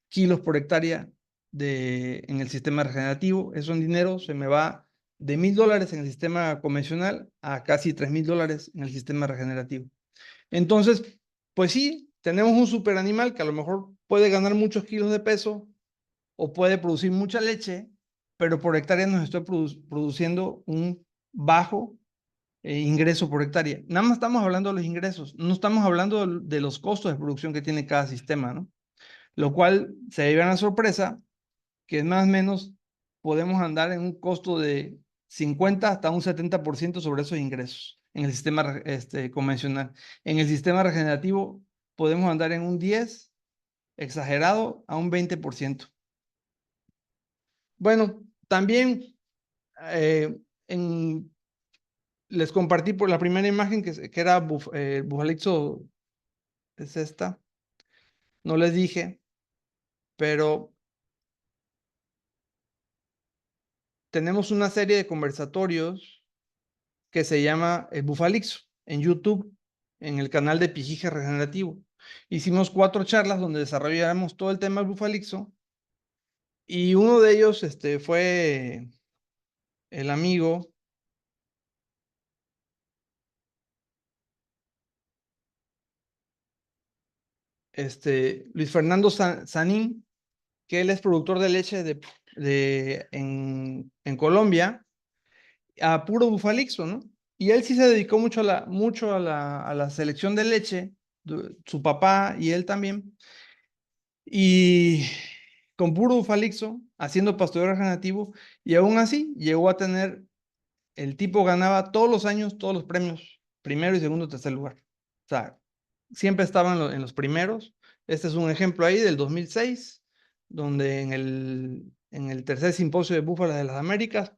kilos por hectárea en el sistema regenerativo. Eso en dinero se me va de $1,000 en el sistema convencional a casi $3,000 en el sistema regenerativo. Entonces, pues sí, tenemos un super animal que a lo mejor puede ganar muchos kilos de peso o puede producir mucha leche, pero por hectárea nos estoy produciendo un bajo ingreso por hectárea. Nada más estamos hablando de los ingresos, no estamos hablando de los costos de producción que tiene cada sistema, ¿no? Lo cual se lleva a la sorpresa que más o menos podemos andar en un costo de 50 hasta un 70% sobre esos ingresos en el sistema convencional. En el sistema regenerativo podemos andar en un 10, exagerado, a un 20%. Bueno, también en les compartí por la primera imagen que era Bufalixo, es esta. No les dije, pero tenemos una serie de conversatorios que se llama Bufalixo en YouTube, en el canal de Pijije Regenerativo. Hicimos 4 charlas donde desarrollamos todo el tema del Bufalixo y uno de ellos fue el amigo Luis Fernando Sanín, que él es productor de leche en Colombia, a puro Bufalixo, ¿no? Y él sí se dedicó mucho a la selección de leche, su papá y él también. Y con puro Bufalixo, haciendo pastoreo regenerativo, y aún así llegó a tener, el tipo ganaba todos los años, todos los premios, primero y segundo, tercer lugar. O sea, siempre estaban en los primeros. Este es un ejemplo ahí del 2006, donde en el tercer simposio de búfalas de las Américas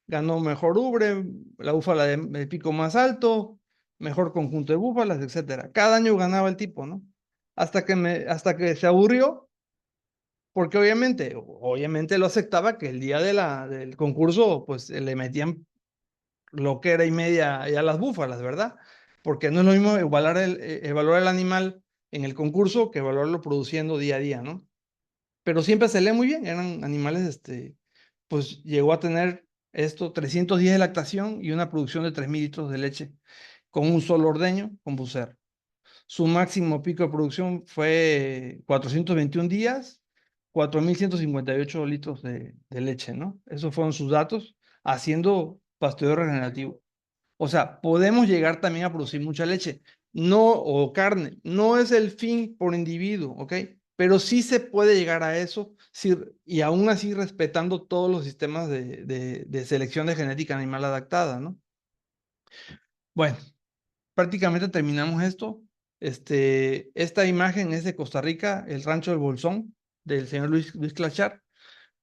ganó mejor ubre, la búfala de pico más alto, mejor conjunto de búfalas, etcétera. Cada año ganaba el tipo, ¿no? Hasta que se aburrió, porque obviamente lo aceptaba que el día del concurso, pues le metían lo que era y media ya las búfalas, ¿verdad? Porque no es lo mismo evaluar el animal en el concurso que evaluarlo produciendo día a día, ¿no? Pero siempre se lee muy bien, eran animales, pues llegó a tener 310 de lactación y una producción de 3.000 litros de leche con un solo ordeño, con bucer. Su máximo pico de producción fue 421 días, 4.158 litros de leche, ¿no? Esos fueron sus datos, haciendo pastoreo regenerativo. O sea, podemos llegar también a producir mucha leche, no, o carne. No es el fin por individuo, ¿ok? Pero sí se puede llegar a eso, sí, y aún así respetando todos los sistemas de selección de genética animal adaptada, ¿no? Bueno, prácticamente terminamos esto. Esta imagen es de Costa Rica, el rancho del Bolsón, del señor Luis Clachar.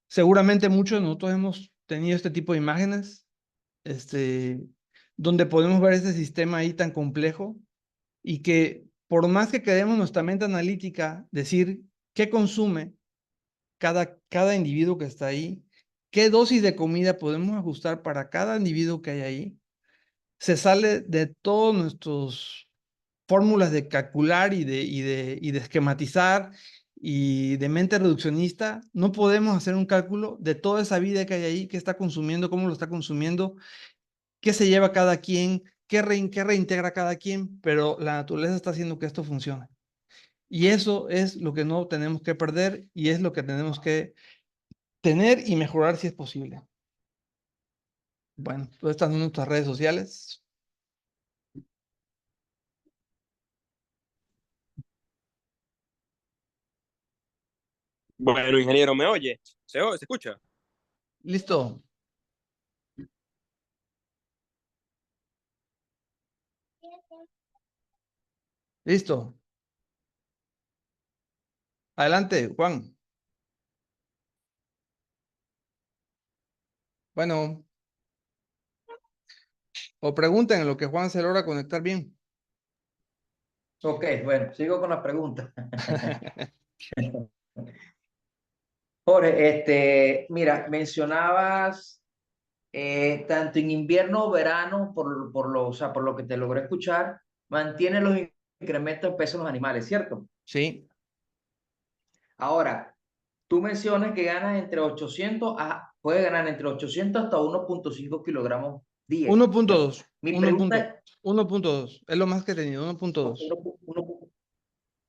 Seguramente muchos de nosotros hemos tenido este tipo de imágenes, donde podemos ver este sistema ahí tan complejo y que por más que queremos nuestra mente analítica decir qué consume cada individuo que está ahí, qué dosis de comida podemos ajustar para cada individuo que hay ahí, se sale de todas nuestras fórmulas de calcular y de esquematizar y de mente reduccionista. No podemos hacer un cálculo de toda esa vida que hay ahí, qué está consumiendo, cómo lo está consumiendo, qué se lleva cada quien, qué reintegra cada quien, pero la naturaleza está haciendo que esto funcione. Y eso es lo que no tenemos que perder y es lo que tenemos que tener y mejorar si es posible. Bueno, todas estas son nuestras redes sociales. Bueno, ingeniero, ¿me oye? ¿Se escucha? Listo. Listo. Adelante, Juan. Bueno, o pregunten en lo que Juan se logra conectar bien. Ok, bueno, sigo con las preguntas. Jorge, mira, mencionabas tanto en invierno o verano, o sea, por lo que te logré escuchar, mantiene los incrementos en peso en los animales, ¿cierto? Sí, Ahora, tú mencionas que ganas entre 800 puede ganar entre 800 hasta 1.5 kilogramos día. 1.2. Mi pregunta 1.2. Es lo más que he tenido, 1.2.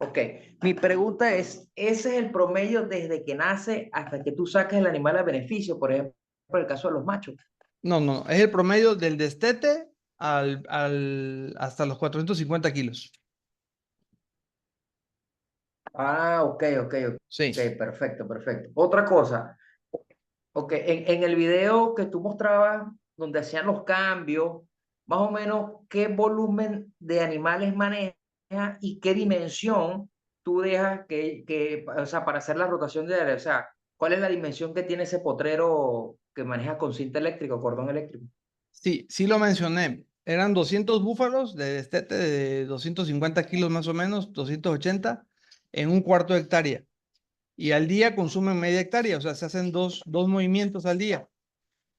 Ok, mi pregunta es, ¿ese es el promedio desde que nace hasta que tú sacas el animal a beneficio? Por ejemplo, en el caso de los machos. No, es el promedio del destete hasta los 450 kilos. Ah, ok, Sí. perfecto, perfecto. Otra cosa, ok, en el video que tú mostrabas, donde hacían los cambios, más o menos, ¿qué volumen de animales maneja y qué dimensión tú dejas o sea, para hacer la rotación de área? O sea, ¿cuál es la dimensión que tiene ese potrero que maneja con cinta eléctrica o cordón eléctrico? Sí, sí lo mencioné. Eran 200 búfalos de destete de 250 kilos más o menos, 280, en un cuarto de hectárea. Y al día consumen media hectárea, o sea, se hacen dos movimientos al día.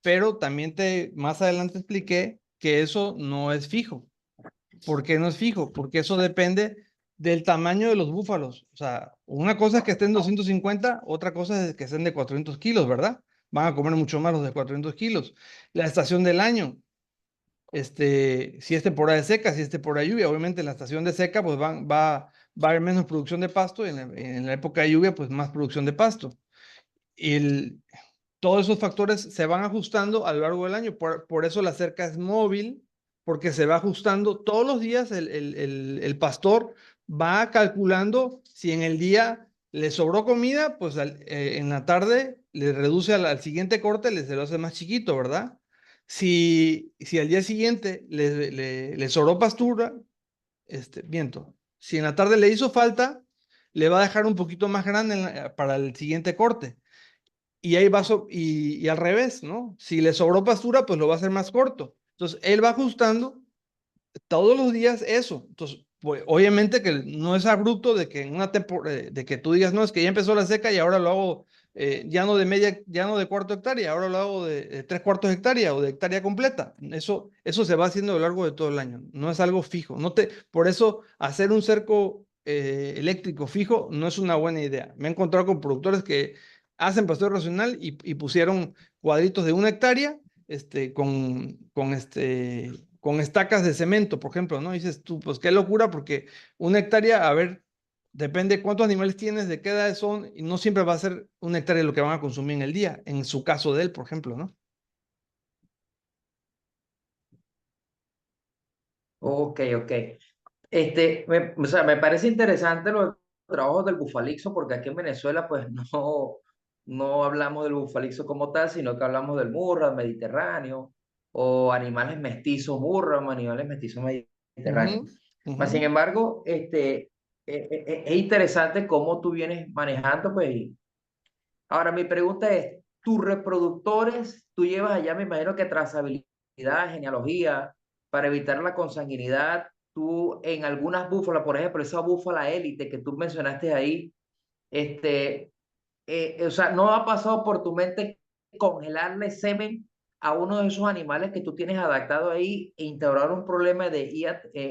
Pero también más adelante expliqué que eso no es fijo. ¿Por qué no es fijo? Porque eso depende del tamaño de los búfalos. O sea, una cosa es que estén 250, otra cosa es que estén de 400 kilos, ¿verdad? Van a comer mucho más los de 400 kilos. La estación del año, si es temporada de seca, si es temporada de lluvia, obviamente en la estación de seca pues va a haber menos producción de pasto y en la época de lluvia pues más producción de pasto. Todos esos factores se van ajustando a lo largo del año, por eso la cerca es móvil, porque se va ajustando todos los días, el pastor va calculando si en el día le sobró comida, pues en la tarde le reduce al siguiente corte, se lo hace más chiquito, ¿verdad? Si al día siguiente le sobró pastura, viento. Si en la tarde le hizo falta, le va a dejar un poquito más grande para el siguiente corte. Y ahí y al revés, ¿no? Si le sobró pastura, pues lo va a hacer más corto. Entonces, él va ajustando todos los días eso. Entonces, pues, obviamente que no es abrupto de que en una de que tú digas, no, es que ya empezó la seca y ahora lo hago ya no de cuarto hectárea, ahora lo hago de 3/4 hectárea o de hectárea completa. Eso se va haciendo a lo largo de todo el año. No es algo fijo. Por eso, hacer un cerco eléctrico fijo no es una buena idea. Me he encontrado con productores que hacen pastoreo racional y pusieron cuadritos de 1 hectárea con estacas de cemento, por ejemplo, ¿no? Dices tú, pues qué locura, porque 1 hectárea, a ver, depende cuántos animales tienes, de qué edad son, y no siempre va a ser 1 hectárea lo que van a consumir en el día, en su caso de él, por ejemplo, ¿no? Ok, ok. O sea, me parece interesante los trabajos del bufalixo porque aquí en Venezuela pues no hablamos del bufalixo como tal, sino que hablamos del murra mediterráneo o animales mestizos murra o animales mestizos mediterráneos. Ujú, ujú. Mas, sin embargo, es interesante cómo tú vienes manejando, pues. Ahora, mi pregunta es, ¿tus reproductores, tú llevas allá, me imagino que trazabilidad, genealogía, para evitar la consanguinidad? Tú en algunas búfalas, por ejemplo, esa búfala élite que tú mencionaste ahí, o sea, ¿no ha pasado por tu mente congelarle semen a uno de esos animales que tú tienes adaptado ahí e instaurar un problema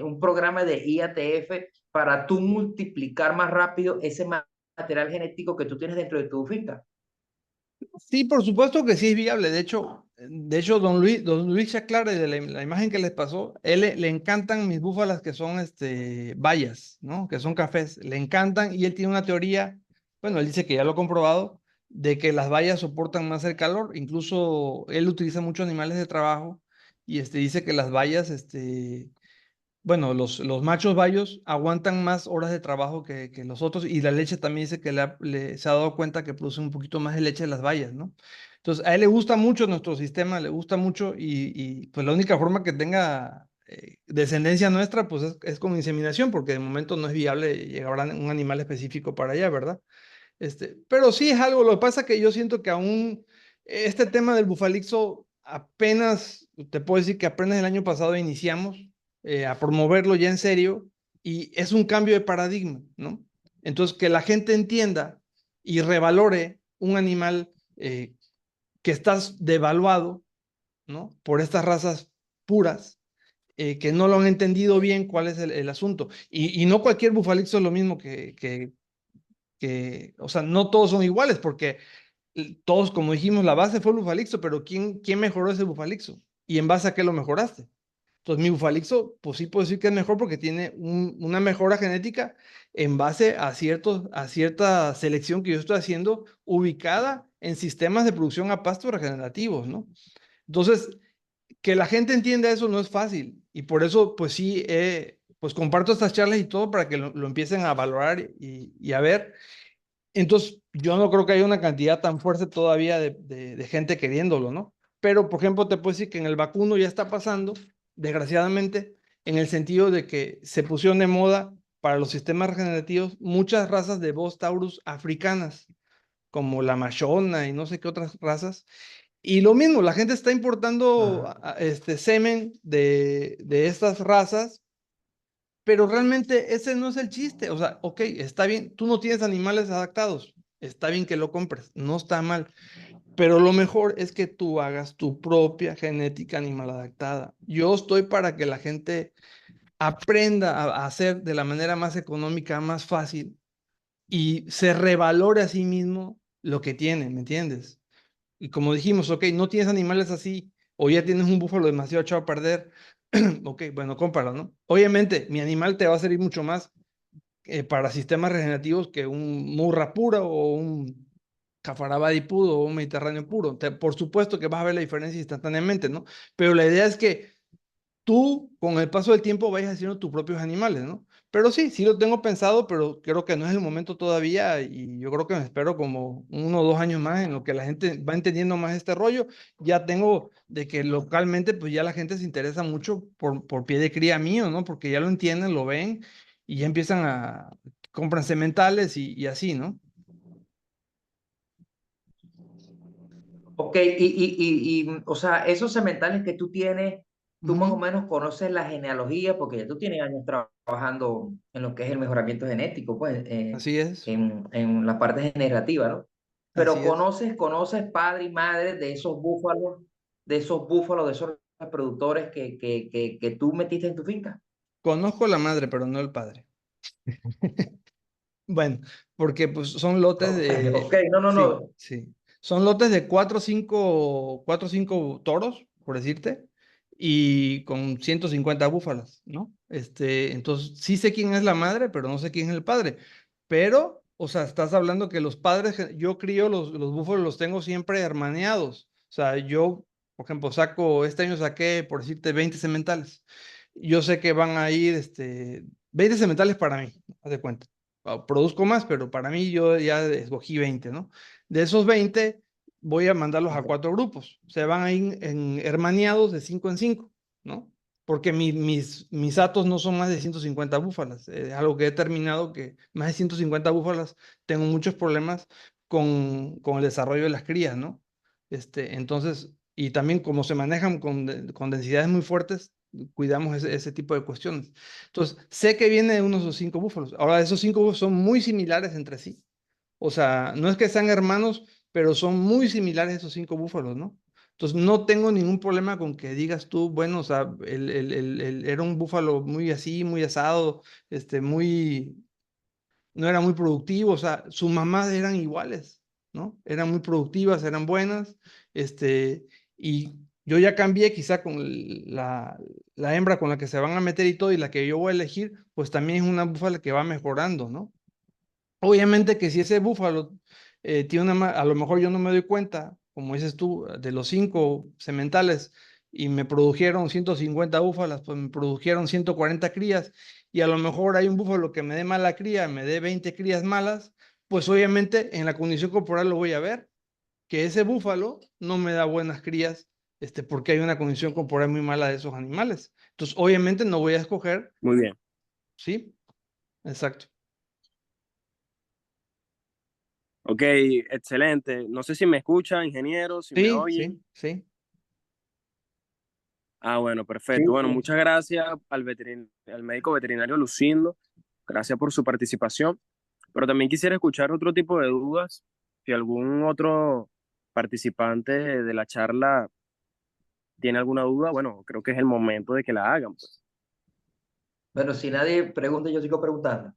un programa de IATF para tú multiplicar más rápido ese material genético que tú tienes dentro de tu finca? Sí, por supuesto que sí es viable. De hecho, don Luis Chaclare, de la imagen que les pasó, él le encantan mis búfalas que son bayas, ¿no? Que son cafés. Le encantan y él tiene una teoría, bueno, él dice que ya lo ha comprobado, de que las bayas soportan más el calor. Incluso él utiliza muchos animales de trabajo y dice que las bayas, bueno, los machos bayos aguantan más horas de trabajo que los otros y la leche también dice que se ha dado cuenta que producen un poquito más de leche las bayas, ¿no? Entonces, a él le gusta mucho nuestro sistema, le gusta mucho pues la única forma que tenga descendencia nuestra pues es con inseminación porque de momento no es viable llegar a un animal específico para allá, ¿verdad? Pero sí es algo, lo que pasa que yo siento que aún este tema del bufalixo apenas, te puedo decir que apenas el año pasado iniciamos a promoverlo ya en serio y es un cambio de paradigma, ¿no? Entonces, que la gente entienda y revalore un animal que estás devaluado, ¿no? Por estas razas puras, que no lo han entendido bien cuál es el asunto. Y no cualquier bufalixo es lo mismo o sea, no todos son iguales, porque todos, como dijimos, la base fue el bufalixo, pero ¿quién mejoró ese bufalixo? ¿Y en base a qué lo mejoraste? Entonces, mi bufalixo, pues sí puedo decir que es mejor porque tiene una mejora genética en base a cierta selección que yo estoy haciendo ubicada en sistemas de producción a pastos regenerativos, ¿no? Entonces, que la gente entienda eso no es fácil y por eso, pues sí, pues comparto estas charlas y todo para que lo empiecen a valorar y a ver. Entonces, yo no creo que haya una cantidad tan fuerte todavía de gente queriéndolo, ¿no? Pero, por ejemplo, te puedo decir que en el vacuno ya está pasando, desgraciadamente, en el sentido de que se pusieron de moda para los sistemas regenerativos muchas razas de Bos taurus africanas, como la machona y no sé qué otras razas, Y lo mismo, la gente está importando Ajá. semen de estas razas, pero realmente ese no es el chiste. O sea, ok, está bien, tú no tienes animales adaptados, está bien que lo compres, no está mal, pero lo mejor es que tú hagas tu propia genética animal adaptada. Yo estoy para que la gente aprenda a hacer de la manera más económica, más fácil y se revalore a sí mismo lo que tiene, ¿me entiendes? Y como dijimos, ok, no tienes animales así, o ya tienes un búfalo demasiado echado a perder, ok, bueno, cómpralo, ¿no? Obviamente, mi animal te va a servir mucho más para sistemas regenerativos que un Murra pura o un Cafarabadi puro o un Mediterráneo puro. Por supuesto que vas a ver la diferencia instantáneamente, ¿no? Pero la idea es que tú, con el paso del tiempo, vayas haciendo tus propios animales, ¿no? Pero sí, sí lo tengo pensado, pero creo que no es el momento todavía y yo creo que me espero como 1 o 2 años más en lo que la gente va entendiendo más este rollo. Ya tengo de que localmente, pues ya la gente se interesa mucho por pie de cría mío, ¿no? Porque ya lo entienden, lo ven y ya empiezan compran sementales y así, ¿no? Ok, o sea, esos sementales que tú tienes, tú más o Ujú. menos conoces la genealogía, porque ya tú tienes años trabajando en lo que es el mejoramiento genético, pues, Así es, en la parte generativa, ¿no? Pero así es. conoces padre y madre de esos reproductores que tú metiste en tu finca. Conozco la madre, pero no el padre. Bueno, porque pues son lotes Ok, de, no, no, sí, no. sí, son lotes de cuatro o cinco toros, por decirte, y con 150 búfalas, ¿no? Entonces, sí sé quién es la madre, pero no sé quién es el padre. Pero, o sea, estás hablando que los padres, yo crío los búfalos, los tengo siempre hermaneados. O sea, yo, por ejemplo, este año saqué, por decirte, 20 sementales. Yo sé que van a ir, 20 sementales para mí, haz de cuenta produzco más, pero para mí yo ya escogí 20, ¿no? De esos 20 voy a mandarlos a 4 grupos. Se van a ir en hermaneados de 5 en 5, ¿no? Porque mis atos no son más de 150 búfalas. Es algo que he determinado que más de 150 búfalas tengo muchos problemas con el desarrollo de las crías, ¿no? Entonces, y también como se manejan con densidades muy fuertes, cuidamos ese tipo de cuestiones. Entonces, sé que viene de unos de 5 búfalos. Ahora, esos 5 búfalos son muy similares entre sí. O sea, no es que sean hermanos, pero son muy similares esos 5 búfalos, ¿no? Entonces, no tengo ningún problema con que digas tú, bueno, o sea, era un búfalo muy así, muy asado, no era muy productivo, o sea, sus mamás eran iguales, ¿no? Eran muy productivas, eran buenas, y yo ya cambié quizá con la hembra con la que se van a meter y todo, y la que yo voy a elegir, pues también es una búfala que va mejorando, ¿no? Obviamente que si ese búfalo tiene a lo mejor yo no me doy cuenta, como dices tú, de los 5 sementales y me produjeron 150 búfalas, pues me produjeron 140 crías y a lo mejor hay un búfalo que me dé mala cría, me dé 20 crías malas, pues obviamente en la condición corporal lo voy a ver, que ese búfalo no me da buenas crías, porque hay una condición corporal muy mala de esos animales. Entonces, obviamente no voy a escoger, Muy bien. ¿sí? Exacto. Ok, excelente. No sé si me escucha, ingeniero, si me Sí, oyen. sí, sí. Ah, bueno, Sí, perfecto. Bueno, sí. muchas gracias al médico veterinario Lucindo. Gracias por su participación. Pero también quisiera escuchar otro tipo de dudas. Si algún otro participante de la charla tiene alguna duda, bueno, creo que es el momento de que la hagan, pues. Bueno, si nadie pregunta, yo sigo preguntando.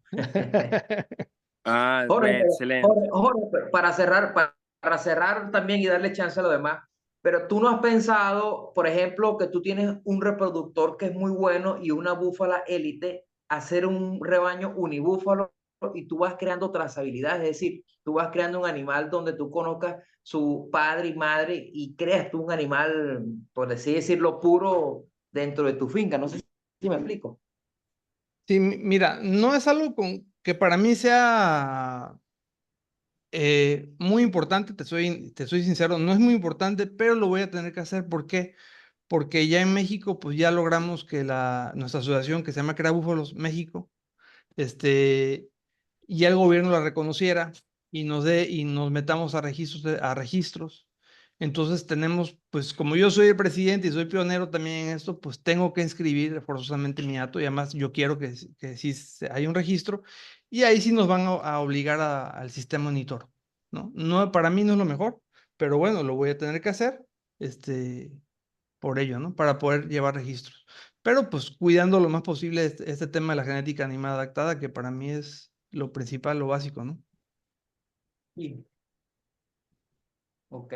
Ah, Jorge, pues excelente. Jorge, para cerrar también y darle chance a los demás, pero tú no has pensado, por ejemplo, que tú tienes un reproductor que es muy bueno y una búfala élite, hacer un rebaño unibúfalo y tú vas creando trazabilidad, es decir, tú vas creando un animal donde tú conozcas su padre y madre y creas tú un animal, por así decirlo, puro dentro de tu finca. No sé si me explico. Sí, mira, no es algo que para mí sea muy importante, te soy sincero, no es muy importante, pero lo voy a tener que hacer. ¿Por qué? Porque ya en México, pues ya logramos que nuestra asociación que se llama Crea Búfalos México, ya el gobierno la reconociera y nos metamos a registros. Entonces tenemos, pues como yo soy el presidente y soy pionero también en esto, pues tengo que inscribir forzosamente mi dato y además yo quiero que sí hay un registro y ahí sí nos van a obligar al sistema monitor, ¿no? No, para mí no es lo mejor, pero bueno, lo voy a tener que hacer, por ello, ¿no? Para poder llevar registros. Pero pues cuidando lo más posible este tema de la genética animal adaptada, que para mí es lo principal, lo básico, ¿no? Sí. Ok.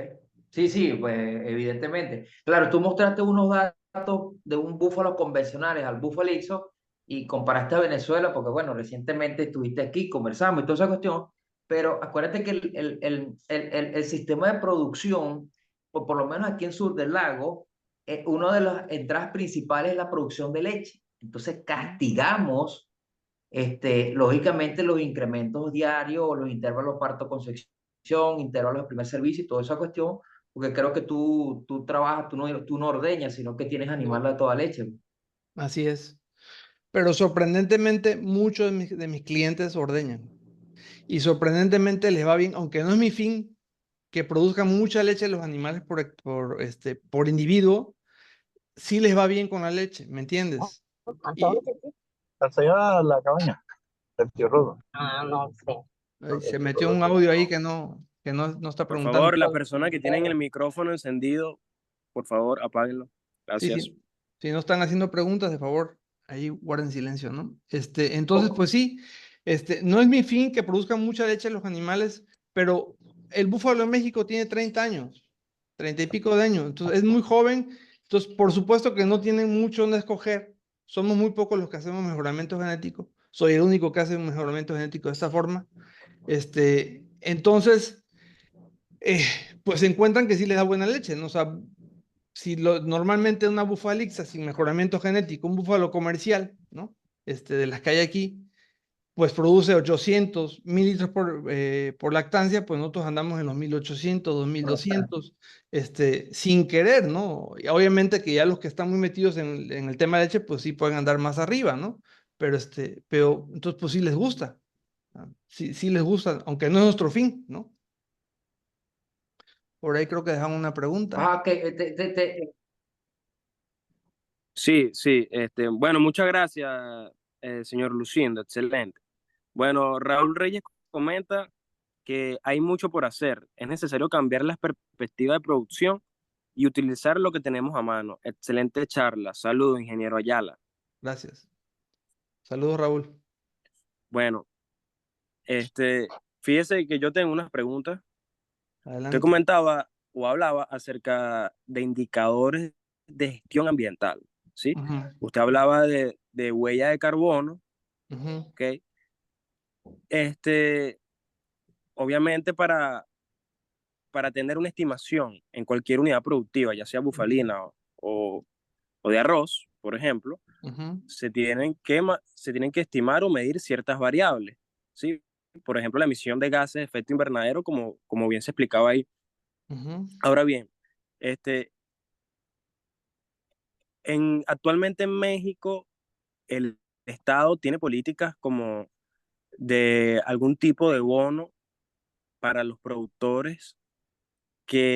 Sí, sí, pues evidentemente. Claro, tú mostraste unos datos de un búfalo convencionales al búfalo Ixo y comparaste a Venezuela, porque bueno, recientemente estuviste aquí, conversamos y toda esa cuestión, pero acuérdate que el sistema de producción, por lo menos aquí en Sur del Lago, una de las entradas principales es la producción de leche. Entonces castigamos, lógicamente, los incrementos diarios o los intervalos parto-concepción, intervalos de primer servicio y toda esa cuestión, porque creo que tú trabajas, tú no ordeñas, sino que tienes animal de toda leche. Así es. Pero sorprendentemente muchos de mis clientes ordeñan y sorprendentemente les va bien, aunque no es mi fin que produzcan mucha leche los animales por individuo, sí les va bien con la leche, ¿me entiendes? Y Enseña la cabaña del tío Rudo. se metió un audio ahí que no está Por preguntando. favor, las personas que tienen el micrófono encendido, por favor, apáguenlo. Sí, Gracias. sí. Si no están haciendo preguntas, de favor, ahí guarden silencio, ¿no? Entonces, pues sí, no es mi fin que produzcan mucha leche los animales, pero el búfalo en México tiene 30 años, 30 y pico de años, entonces es muy joven, entonces por supuesto que no tienen mucho donde escoger, somos muy pocos los que hacemos mejoramiento genético, soy el único que hace un mejoramiento genético de esta forma, entonces, eh, pues encuentran que sí les da buena leche, ¿no? O sea, si normalmente una bufalixa sin mejoramiento genético, un búfalo comercial, ¿no? De las que hay aquí, pues produce 800 mililitros por lactancia, pues nosotros andamos en los 1800, 2200, sin querer, ¿no? Y obviamente que ya los que están muy metidos en el tema de leche, pues sí pueden andar más arriba, ¿no? Pero entonces pues sí les gusta, ¿no? Sí les gusta, aunque no es nuestro fin, ¿no? Por ahí creo que dejan una pregunta. Ah, que Sí, sí. Bueno, muchas gracias, señor Lucindo. Excelente. Bueno, Raúl Reyes comenta que hay mucho por hacer. Es necesario cambiar la perspectiva de producción y utilizar lo que tenemos a mano. Excelente charla. Saludos, ingeniero Ayala. Gracias. Saludos, Raúl. Bueno, fíjese que yo tengo unas preguntas. Usted Adelante. comentaba o hablaba acerca de indicadores de gestión ambiental, ¿sí? Ujú, Usted hablaba de huella de carbono, ujú, ¿ok? Este, obviamente para tener una estimación en cualquier unidad productiva, ya sea bufalina o de arroz, por ejemplo, ujú, se tienen que estimar o medir ciertas variables, ¿sí? Por ejemplo, la emisión de gases de efecto invernadero, como bien se explicaba ahí. ujú. Ahora bien, este, actualmente en México, el Estado tiene políticas como de algún tipo de bono para los productores que